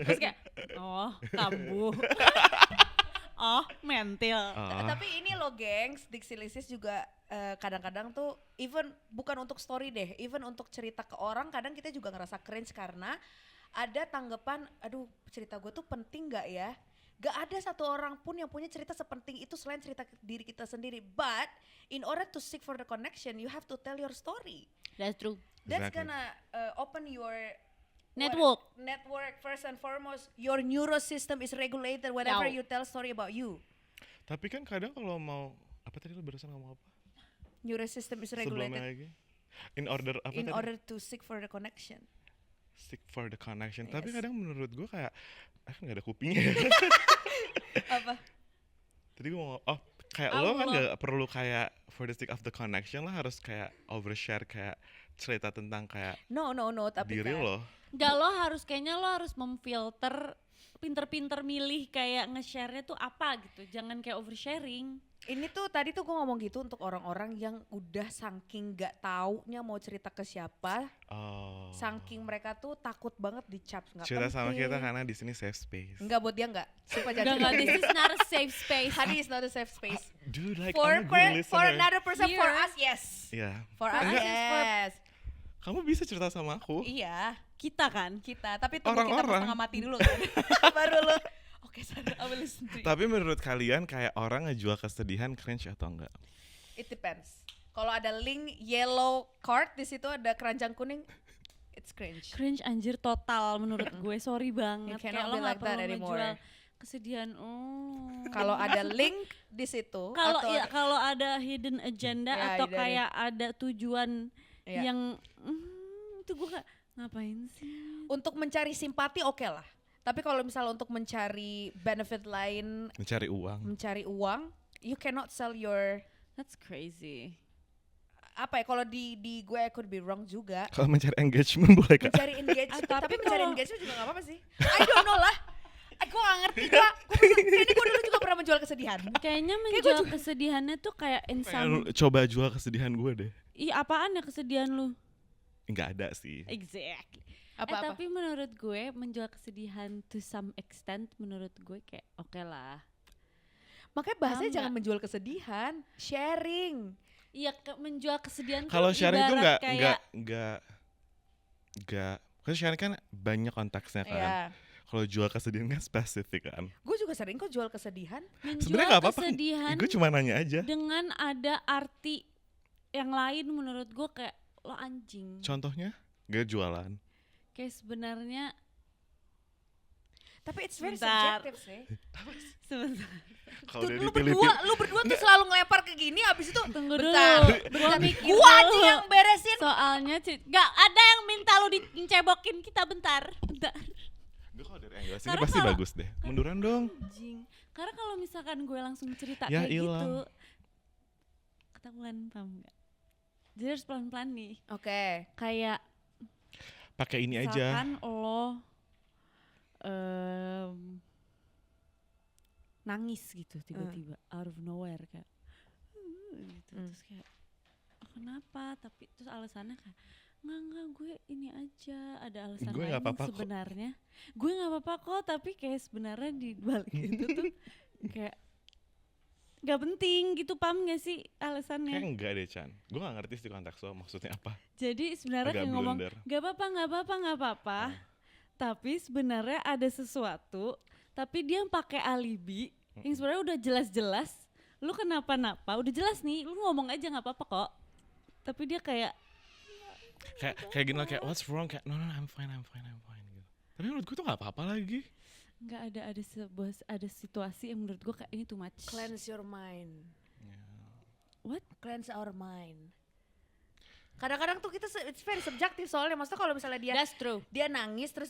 terus kayak oh kambu. Oh mentil.
Tapi ini loh gengs, Dixilicious juga kadang-kadang tuh even bukan untuk story deh, even untuk cerita ke orang kadang kita juga ngerasa cringe karena ada tanggapan, aduh cerita gue tuh penting gak ya? Gak ada satu orang pun yang punya cerita sepenting itu selain cerita diri kita sendiri. But in order to seek for the connection, you have to tell your story.
That's true.
That's
Exactly.
gonna open your Network first and foremost. Your neurosystem is regulated whenever
Yow.
you tell story about you.
Tapi kan kadang kalau mau apa tadi lo barusan ngomong apa?
Neurosystem is
Sebelumnya
regulated
lagi. In order apa
in
tadi?
order to seek for the connection.
Seek for the connection.
Yes.
Tapi kadang menurut gue kayak kan nggak ada kupingnya.
Apa?
Tadi gue mau kayak lo kan nggak perlu kayak for the sake of the connection lah harus kayak overshare kayak cerita tentang kayak
No, tapi
diri
kan
lo.
Nggak, kayaknya lo harus memfilter, pinter-pinter milih kayak nge-share-nya tuh apa gitu. Jangan kayak oversharing.
ini tuh tadi tuh gue ngomong gitu untuk orang-orang yang udah saking gak taunya mau cerita ke siapa,
Oh.
saking mereka tuh takut banget dicap nggak
Cerita sama
penting.
kita karena di sini safe space.
Enggak, buat dia enggak. Sumpah jangan.
Enggak, this is not a safe space.
Honey is not a safe space.
Dude, like
For
I'm a good listener.
for another person, for
Here.
us yes.
Iya.
For us
Enggak,
yes.
kamu bisa cerita sama aku.
Iya,
Kita kan.
kita. Tapi tunggu kita
Orang-orang.
setengah mati dulu kan. Baru lo. Oke, Sandra, I will listen to you.
Tapi menurut kalian kayak orang ngejual kesedihan cringe atau enggak?
It depends. Kalau ada link yellow card di situ ada keranjang kuning, it's cringe.
Cringe anjir total menurut gue. Sorry banget.
You
Kayak
cannot
lo
be
nggak
like that
perlu
anymore.
ngejual kesedihan.
Kalau ada link di situ
Kalau
atau
ya, kalau ada hidden agenda
Ya,
atau
hidden.
kayak ada tujuan
Iya.
yang itu gue kayak ngapain sih?
untuk mencari simpati oke lah. Tapi kalau misalnya untuk mencari benefit lain,
Mencari uang.
mencari uang, you cannot sell your
That's crazy.
apa ya, kalau di gue I could be wrong juga.
Kalau mencari engagement boleh kak?
Mencari engagement,
Tapi
tapi mencari
kalau-
engagement juga gak apa-apa sih. I don't know lah. Gue gak ngerti kak. Kayaknya gue dulu juga pernah menjual kesedihan.
Kayaknya
gue
menjual
juga-
kesedihannya tuh kayak in
Pengen
some.
coba jual kesedihan gue deh.
Ih, apaan ya kesedihan lu?
Enggak ada sih.
Exactly.
Apa-apa?
Tapi menurut gue menjual kesedihan to some extent menurut gue kayak oke lah.
Makanya bahasanya
Paham
jangan menjual kesedihan, sharing.
Iya, menjual kesedihan tuh
Kalau sharing tuh
ibarat
enggak
kayak
Kalau sharing kan banyak konteksnya kan.
Iya.
Kalau jual kesedihan kan spesifik kan.
Gue juga sering kok jual kesedihan.
Sebenarnya
menjual
nggak apa-apa.
kesedihan
Gue cuma nanya aja.
dengan ada arti yang lain menurut gue kayak lo anjing.
Contohnya, gak jualan.
Kayak sebenarnya
Tapi it's very
Bentar.
subjective sih.
sebentar.
Kalau
Tuh,
udah
lu
dipilih-pilih,
berdua tuh selalu ngelempar ke gini, abis itu
Tunggu
bentar,
dulu.
bentar.
Gua mikir
Gua aja
dulu.
yang beresin.
Soalnya gak ada yang minta lo dicebokin kita bentar.
gue kalau dari angle sini
Karena
pasti
kalau-
bagus deh. Munduran dong.
Anjing. Karena kalau misalkan gue langsung cerita
Ya
kayak
ilang.
gitu, ketahuan paham gak? Jadi harus pelan-pelan nih.
Oke.
Kayak
Pakai ini aja.
misalkan lo nangis gitu tiba-tiba out of nowhere kayak gitu. Terus kayak kenapa, tapi terus alasannya kayak nggak gue ini aja ada alasan
Gue
lain
nggak
yang
apa-apa kok."
sebenarnya gue nggak apa-apa kok, tapi kayak sebenarnya di balik itu tuh kayak nggak penting gitu, paham gak sih
Kayak
alasannya?
enggak deh Chan. Gue gak ngerti sih konteks lo maksudnya apa.
Jadi sebenarnya
Agak
kayak ngomong
blunder.
nggak apa-apa, tapi sebenarnya ada sesuatu, tapi dia pakai alibi yang sebenarnya udah jelas-jelas lu kenapa-napa, udah jelas nih, lu ngomong aja nggak apa-apa kok, tapi dia kayak
Kayak gini lah, kayak what's wrong, kayak no I'm fine gitu. Tapi menurut gue tuh gak apa-apa lagi.
nggak ada situasi yang menurut gue kayak ini too much.
Cleanse your mind.
What?
Cleanse our mind. Kadang-kadang tuh kita it's very subjective soalnya. Maksudnya kalau misalnya
That's true.
dia nangis terus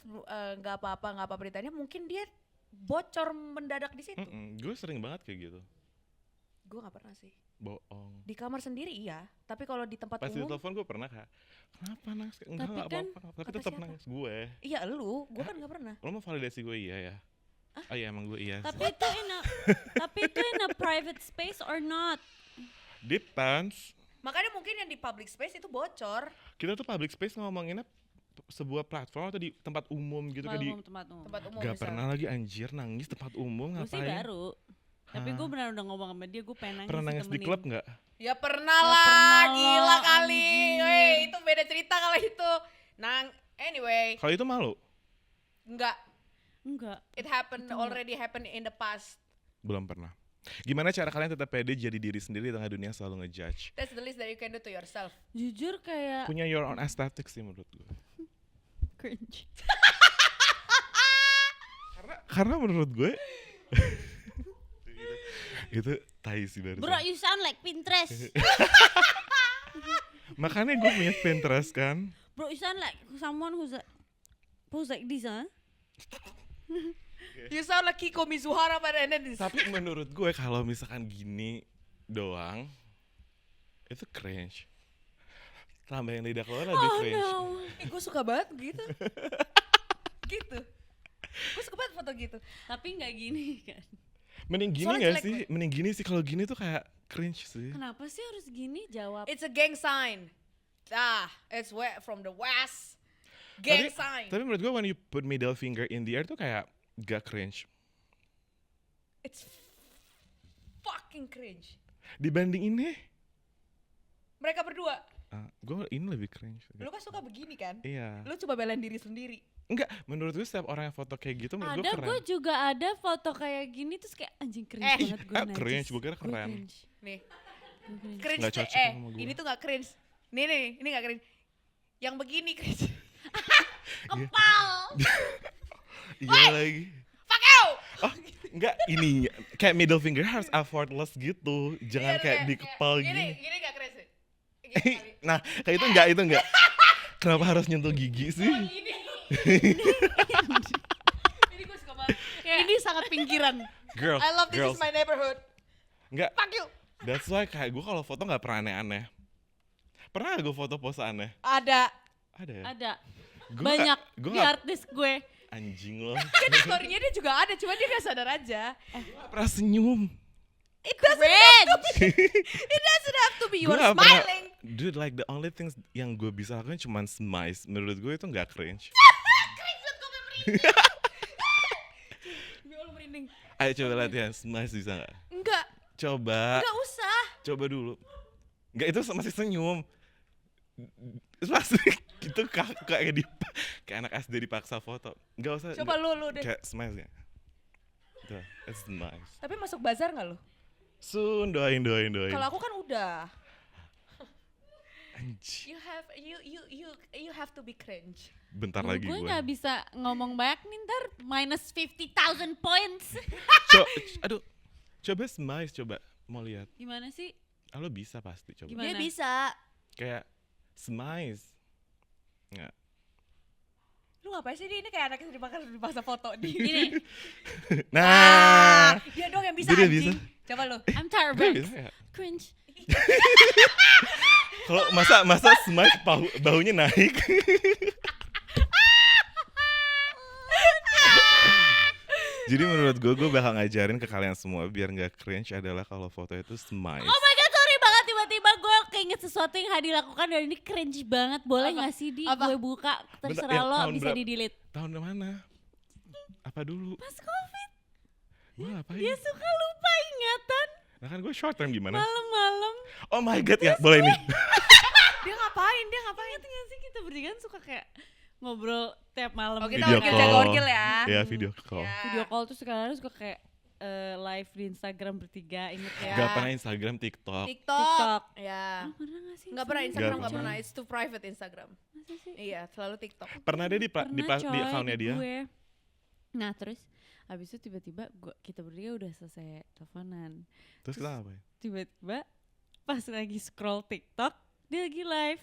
nggak apa-apa beritanya, mungkin dia bocor mendadak di situ.
Gue sering banget kayak gitu.
Gue nggak pernah sih.
Bohong.
Di kamar sendiri iya, tapi kalau di tempat
Pas di
umum,
telepon gue pernah kayak kenapa nangis? Enggak
Tapi
nggak
kan,
apa-apa. Tapi
kata
tetap
siapa?
nangis gue.
iya gue kan nggak pernah.
Lo mau validasi gue iya ya? Oh iya emang gue iya.
Tapi itu in a private space or not?
Depends.
Makanya mungkin yang di public space itu bocor.
Kita tuh public space ngomonginnya sebuah platform atau di tempat umum gitu kayak di
Tempat umum.
Tempat umum
gak
misal.
pernah lagi anjir nangis tempat umum
Gue sih
ngapain?
baru. Tapi gue benar udah ngomong sama dia, gue pengen nangis.
Pernah nangis di
ditemenin.
klub nggak?
Ya pernah
Nggak
lah,
pernah
gila
lah,
kali.
anjir.
Wey, itu beda cerita kalau itu. Anyway,
Kalau itu malu?
enggak.
Enggak.
It happened, already happened in the past.
Belum pernah. Gimana cara kalian tetap pede jadi diri sendiri di tengah dunia selalu ngejudge?
That's the least that you can do to yourself.
Jujur kayak
Punya your own aesthetic sih menurut gue.
cringe.
Karena menurut gue itu tai sih barusan.
Bro, you sound like Pinterest.
Makanya gue punya Pinterest kan.
Bro, you sound like someone who's like this, huh?
You sound like Kiko Mizuhara pada ini.
Tapi menurut gue kalau misalkan gini doang itu cringe. Tambah yang lidah keluar lebih cringe.
No.
Gue suka banget gitu. Gitu. Gue suka banget foto gitu.
Tapi nggak gini kan?
Mending gini
Soalnya
gak
jelek
sih? Mending gini sih, kalau gini tuh kayak cringe sih.
Kenapa sih harus gini? Jawab.
It's a gang sign. It's from the west. Gang sign.
Tapi menurut gue when you put middle finger in the air tuh kayak gak cringe.
It's fucking cringe.
Dibanding ini,
Mereka berdua.
gue ini lebih cringe.
Lu kan suka begini kan?
Iya.
Lu coba belain diri sendiri.
Enggak, menurut gue setiap orang yang foto kayak gitu menurut gue
Ada,
keren.
gue juga ada foto kayak gini terus kayak anjing cringe banget gue najis.
Cringe, gue kira keren.
cringe.
Nih,
Gue cringe.
cringe
Nggak
tuh,
cocok sama gue.
ini tuh gak cringe. Nih, ini gak cringe. Yang begini cringe.
Kepal.
Iya lagi.
Fuck you!
Oh, enggak, ini kayak middle finger harus effortless gitu. Jangan kayak di kepal gini.
Gini gak cringe sih?
Nah, kayak itu enggak. Kenapa harus nyentuh gigi sih?
Ini gue suka banget. Ini sangat pinggiran.
Girls,
I love this
girls.
is my neighborhood.
Enggak,
Fuck you!
that's why kayak gue kalau foto gak pernah aneh-aneh. Pernah gak gue foto pose aneh?
Ada.
Ada ya?
Ada.
Gua
Banyak
gue
di
gak
artis gue.
anjing loh.
Kan di story-nya dia juga ada, cuma dia gak sadar aja.
Gue gak pernah senyum.
It doesn't have to be you
Gue
are
gak pernah,
smiling.
dude, like the only things yang gue bisa lakukan cuma smize. Menurut gue itu gak cringe.
Cringe banget, gue merinding. Gue merinding.
Ayo coba latihan smize, bisa gak?
Enggak,
Coba,
enggak usah.
coba dulu. Enggak, itu masih senyum. Pasti gitu kayak anak SD dipaksa foto. Enggak usah.
Coba lu deh.
Kayak smize ya. Tuh, it's nice.
Tapi masuk bazar gak lu?
Soon, doain.
Kalau aku kan udah.
Anjing.
You have to be cringe.
Bentar lagi
Gue
gue.
gak bisa ngomong banyak nih ntar minus 50,000 points.
Aduh. Coba smize, coba. Mau lihat.
Gimana sih?
Lo bisa pasti coba.
Gimana?
Dia bisa.
Kayak smize. Enggak.
Lu ngapain sih ini kayak anak yang dipaksa foto di
Gini,
Nah.
dia dong yang bisa
Dia
anjing.
bisa.
Coba lu.
I'm tired
Gue
banget.
bisa ya.
Cringe.
Kalau masa smize bahunya naik. Jadi menurut gue bakal ngajarin ke kalian semua biar nggak cringe adalah kalau foto itu smize.
Oh my god, sorry banget tiba-tiba gue keinget sesuatu yang Hadi lakukan dan ini cringe banget. Boleh
Apa?
nggak sih di
Apa?
gue buka terserah
yang
lo
tahun
bisa
berapa?
di-delete.
Tahun mana? Apa dulu?
Pas Covid,
Gue ngapain?
dia suka lupa ingatan
Nah kan gue short term gimana?
malam-malam.
Oh my god ya, boleh nih.
Dia ngapain?
Ingat nggak sih kita berdua kan suka kayak ngobrol tiap malam.
Oh, kita
Video
orgil
call.
jaga orgil ya.
Ya video call.
Ya.
Video call tuh sekarang suka kayak live di Instagram bertiga, inget ya?
Gak pernah Instagram, TikTok.
TikTok. Ya.
Lo pernah gak sih?
Enggak pernah
Instagram?
Instagram,
Nggak
enggak pernah.
pernah.
It's too private Instagram.
Masa sih?
Iya, selalu TikTok.
Pernah deh di
Pernah, coy,
account-nya
di
dia.
gue. Nah terus abis itu tiba-tiba kita berdua udah selesai teleponan.
Terus kita ngapain?
Tiba-tiba pas lagi scroll TikTok dia lagi live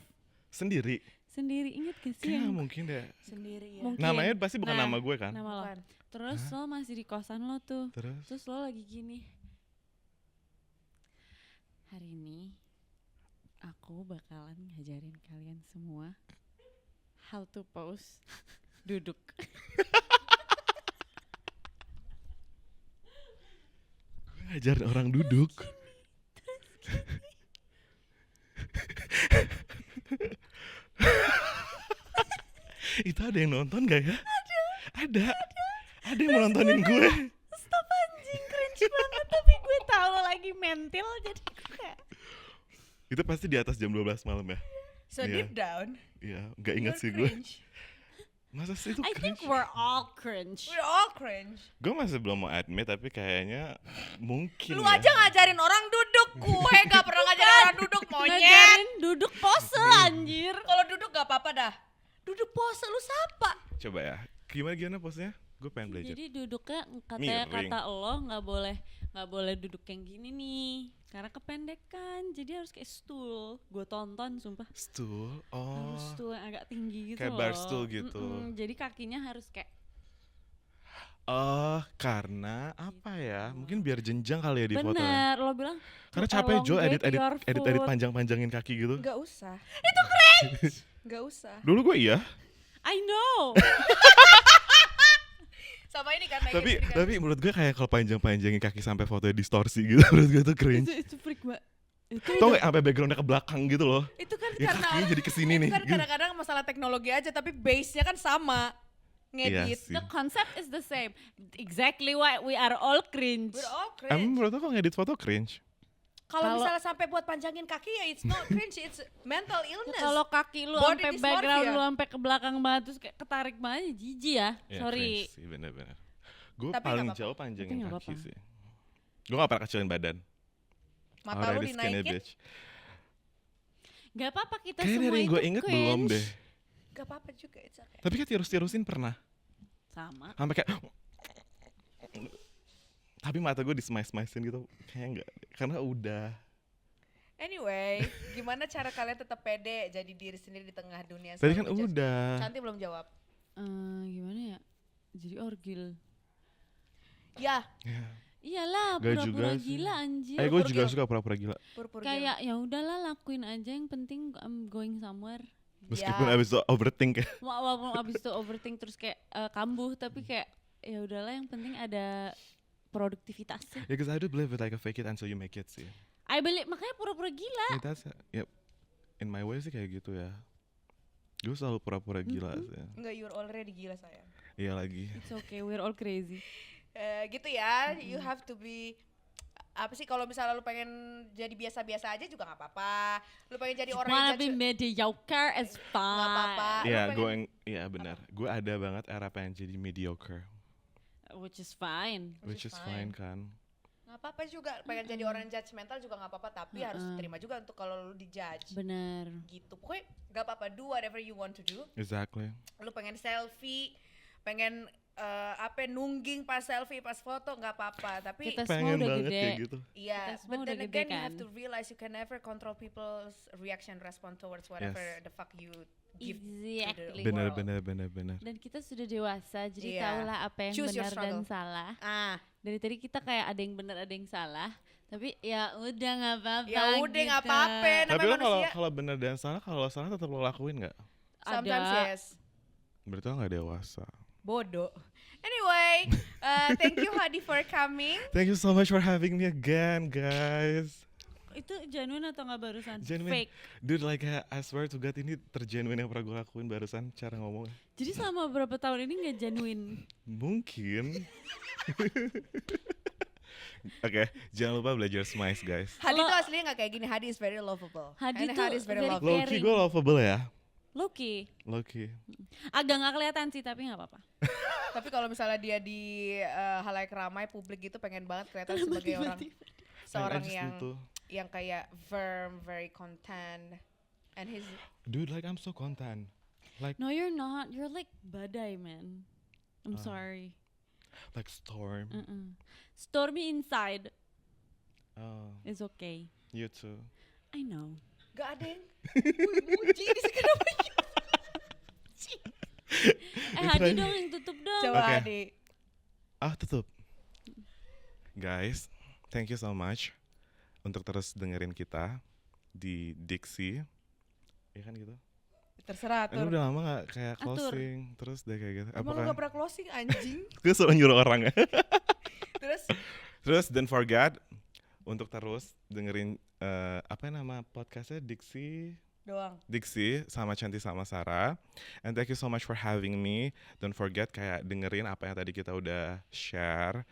Sendiri.
sendiri. Ingat gak sih?
Kayaknya
yang
mungkin deh.
Sendiri ya.
Mungkin.
Namanya pasti bukan
Nah,
nama gue kan?
nama lo.
Bukan.
Terus lo masih di kosan lo tuh.
Terus?
Terus lo lagi gini. Hari ini aku bakalan ngajarin kalian semua how to pose duduk.
Ngajarin orang duduk. Itu ada yang nonton gak ya? Ada. Ada yang mau nontonin gue.
Stop anjing, cringe banget. Tapi gue tahu lo lagi mental jadi gue kayak
Itu pasti di atas jam 12 malam ya?
So
Iya.
deep down,
Iya, gak ingat
you're
sih gue.
cringe.
Masa sih itu
I think
cringe?
we're all cringe.
We're all cringe.
Gue masih belum mau admit tapi kayaknya mungkin
Lu
ya.
aja ngajarin orang duduk, gue gak pernah ngajarin orang duduk, monyet.
Ngajarin duduk pose anjir.
Kalau duduk gak apa-apa dah. Duduk pose lu sapa?
Coba ya. Gimana posenya? Gue pengen belajar.
Jadi duduknya katanya
Miring.
kata lo nggak boleh duduk yang gini nih karena kependekan. Jadi harus kayak stool. Gue tonton sumpah.
Stool.
Harus
Oh.
stool yang agak tinggi gitu
Kayak
loh.
bar stool gitu.
Jadi kakinya harus kayak
Oh, karena apa ya? Mungkin biar jenjang kali ya di foto.
bener. Lo bilang
Karena
to
capek Jo
elongate your
edit
foot.
panjang-panjangin kaki gitu.
Nggak usah. Itu cringe. Nggak usah.
Dulu gue iya.
I know.
Sama ini kan naikin sini kan.
Tapi menurut gue kayak kalau panjang-panjangin kaki sampai fotonya distorsi gitu, menurut gue tuh cringe.
itu freak banget. Itu
Tau gak sampai backgroundnya ke belakang gitu loh.
Itu kan
Ya
karena
kakinya jadi kesini
itu
nih.
kan kadang-kadang masalah teknologi aja tapi base-nya kan sama.
Iya
Ngedit.
sih.
the concept is the same. Exactly why we are all cringe.
We're all
Emang
cringe.
menurut lo kalau ngedit foto cringe?
Kalau
Kalau-
misalnya sampai buat panjangin kaki ya it's not cringe, it's mental
Ya,
illness.
kalau kaki lu
Body
sampai
dysmorphia.
background lu sampai ke belakang banget terus kayak ketarik banget jijik ya.
Ya,
Sorry.
cringe sih, bener-bener. Gue
Tapi
paling
nggak apa-apa.
jauh panjangin
Tapi nggak
kaki
apa-apa.
sih. Gue gak pernah kecilin badan.
Mata lu
Already skinny
dinaikin,
bitch.
Gak apa-apa kita
Kayaknya
semua
dari yang
itu
gue inget belum
cringe.
deh.
gak apa-apa juga, it's okay.
Tapi kan tirus-tirusin pernah.
Sama.
Sampai kayak tapi mata gue di-smash-smashin gitu. Kayaknya enggak. Karena udah.
Anyway, gimana cara kalian tetap pede jadi diri sendiri di tengah dunia?
Tadi
selalu
kan
ngejudge?
udah.
Cantik belum jawab.
Gimana ya? Jadi orgil.
Ya,
Ya.
Iyalah,
Gak
pura-pura
juga sih.
gila anjir.
Gue
Pura-pura
juga
gila.
suka pura-pura gila.
pur-pur
Kayak ya udahlah lakuin aja yang penting I'm going somewhere.
Meskipun
Ya.
abis itu overthink ya.
Walaupun abis itu overthink terus kayak kambuh tapi kayak ya udahlah yang penting ada produktivitasnya.
Ya, because I do believe it like a fake it until you make it sih.
I believe makanya pura-pura gila.
Ya, that's ya. In my way sih kayak gitu ya. Gue selalu pura-pura gila sih.
Enggak, you're already gila sayang.
Iya lagi.
It's okay, we're all crazy.
Gitu ya, you have to be apa sih kalau misalnya lu pengen jadi biasa-biasa aja juga nggak apa-apa. Lu pengen jadi orang
Wanna
yang
be mediocre is fine.
nggak apa-apa. Lu
Iya,
pengen-
iya benar. Gue ada banget era pengen jadi mediocre,
Which is fine.
which is fine kan.
nggak apa-apa juga. Pengen jadi orang judgmental juga nggak apa-apa, tapi harus terima juga untuk kalau lu dijudge.
Bener.
Gitu. Pokoknya nggak apa-apa, do whatever you want to do.
Exactly.
Lu pengen selfie, pengen nungging pas selfie, pas foto nggak apa-apa. Tapi
Kita semua
Pengen
udah
banget
gede.
kayak gitu.
iya,
Kita semua
but
udah
then
gede
again you have
kan.
to realize you can never control people's reaction, respond towards whatever
Yes.
the fuck you give
Exactly.
Bener,
world.
bener.
Dan kita sudah dewasa, jadi
Iya.
tahulah apa yang
Choose your
benar dan
struggle.
salah.
Ah,
Dari tadi kita kayak ada yang benar, ada yang salah. Tapi ya udah nggak apa-apa.
ya udah nggak
gitu.
apa-apa.
Tapi
Namanya
lo kalau
manusia.
kalau bener dan salah, kalau salah tetap lo lakuin nggak?
Sometimes
Ada.
yes.
Berarti lo nggak dewasa.
Bodoh. Anyway, thank you Hadi for coming.
Thank you so much for having me again, guys.
Itu genuine atau nggak barusan?
Genuine.
Fake.
Dude, like I swear to God ini tergenuine yang pernah gue lakuin barusan cara ngomongnya.
Jadi selama berapa tahun ini nggak genuine?
Mungkin. Oke, jangan lupa belajar smice, guys.
Hadi
Lo-
tuh aslinya nggak kayak gini. Hadi is very lovable.
Hadi
And
tuh
Hadi is very
very
lovable.
Low-key
caring.
gue lovable ya.
Loki.
Low-key.
Agak nggak kelihatan sih tapi nggak apa-apa.
Tapi kalau misalnya dia di halayak ramai publik gitu pengen banget kelihatan sebagai orang seorang
I just
yang
need to-
yang kayak firm, very content, and his
Dude, like I'm so content. Like
No, you're not. You're like badai, man. I'm
Ah.
sorry.
like storm.
Stormy inside
Oh,
is okay.
you too.
I know.
gak ada yang muji di sini kenapa you?
Hadi dong yang tutup dong.
Coba
Oke.
Hadi.
Tutup. Guys, thank you so much untuk terus dengerin kita di Dixie. Ya kan gitu.
Terserah
Ini
atur.
udah lama gak kayak
Atur.
closing terus deh kayak gitu.
Emang lu gak pernah closing anjing?
Gue selalu nyuruh orang ya.
Terus
Terus don't forget untuk terus dengerin apa nama podcastnya Dixie sama Cantik sama Sarah. And thank you so much for having me. Don't forget kayak dengerin apa yang tadi kita udah share.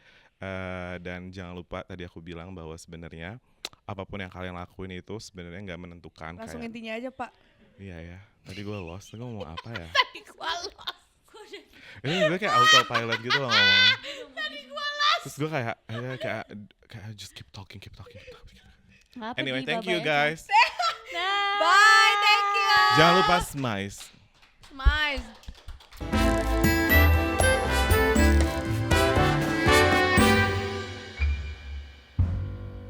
Dan jangan lupa tadi aku bilang bahwa sebenarnya apapun yang kalian lakuin itu sebenarnya nggak menentukan.
langsung
kayak,
intinya aja Pak.
Iya ya. Tadi gue lost. Gue ngomong apa ya?
Tadi gua lost.
Ini gue kayak autopilot gitu loh ngomongnya. Terus gue kayak just keep talking.
Nggak apa,
Anyway,
Di,
thank you
bye-bye aja.
guys.
Dah.
Bye, thank you.
Jangan lupa smice.
Smiles.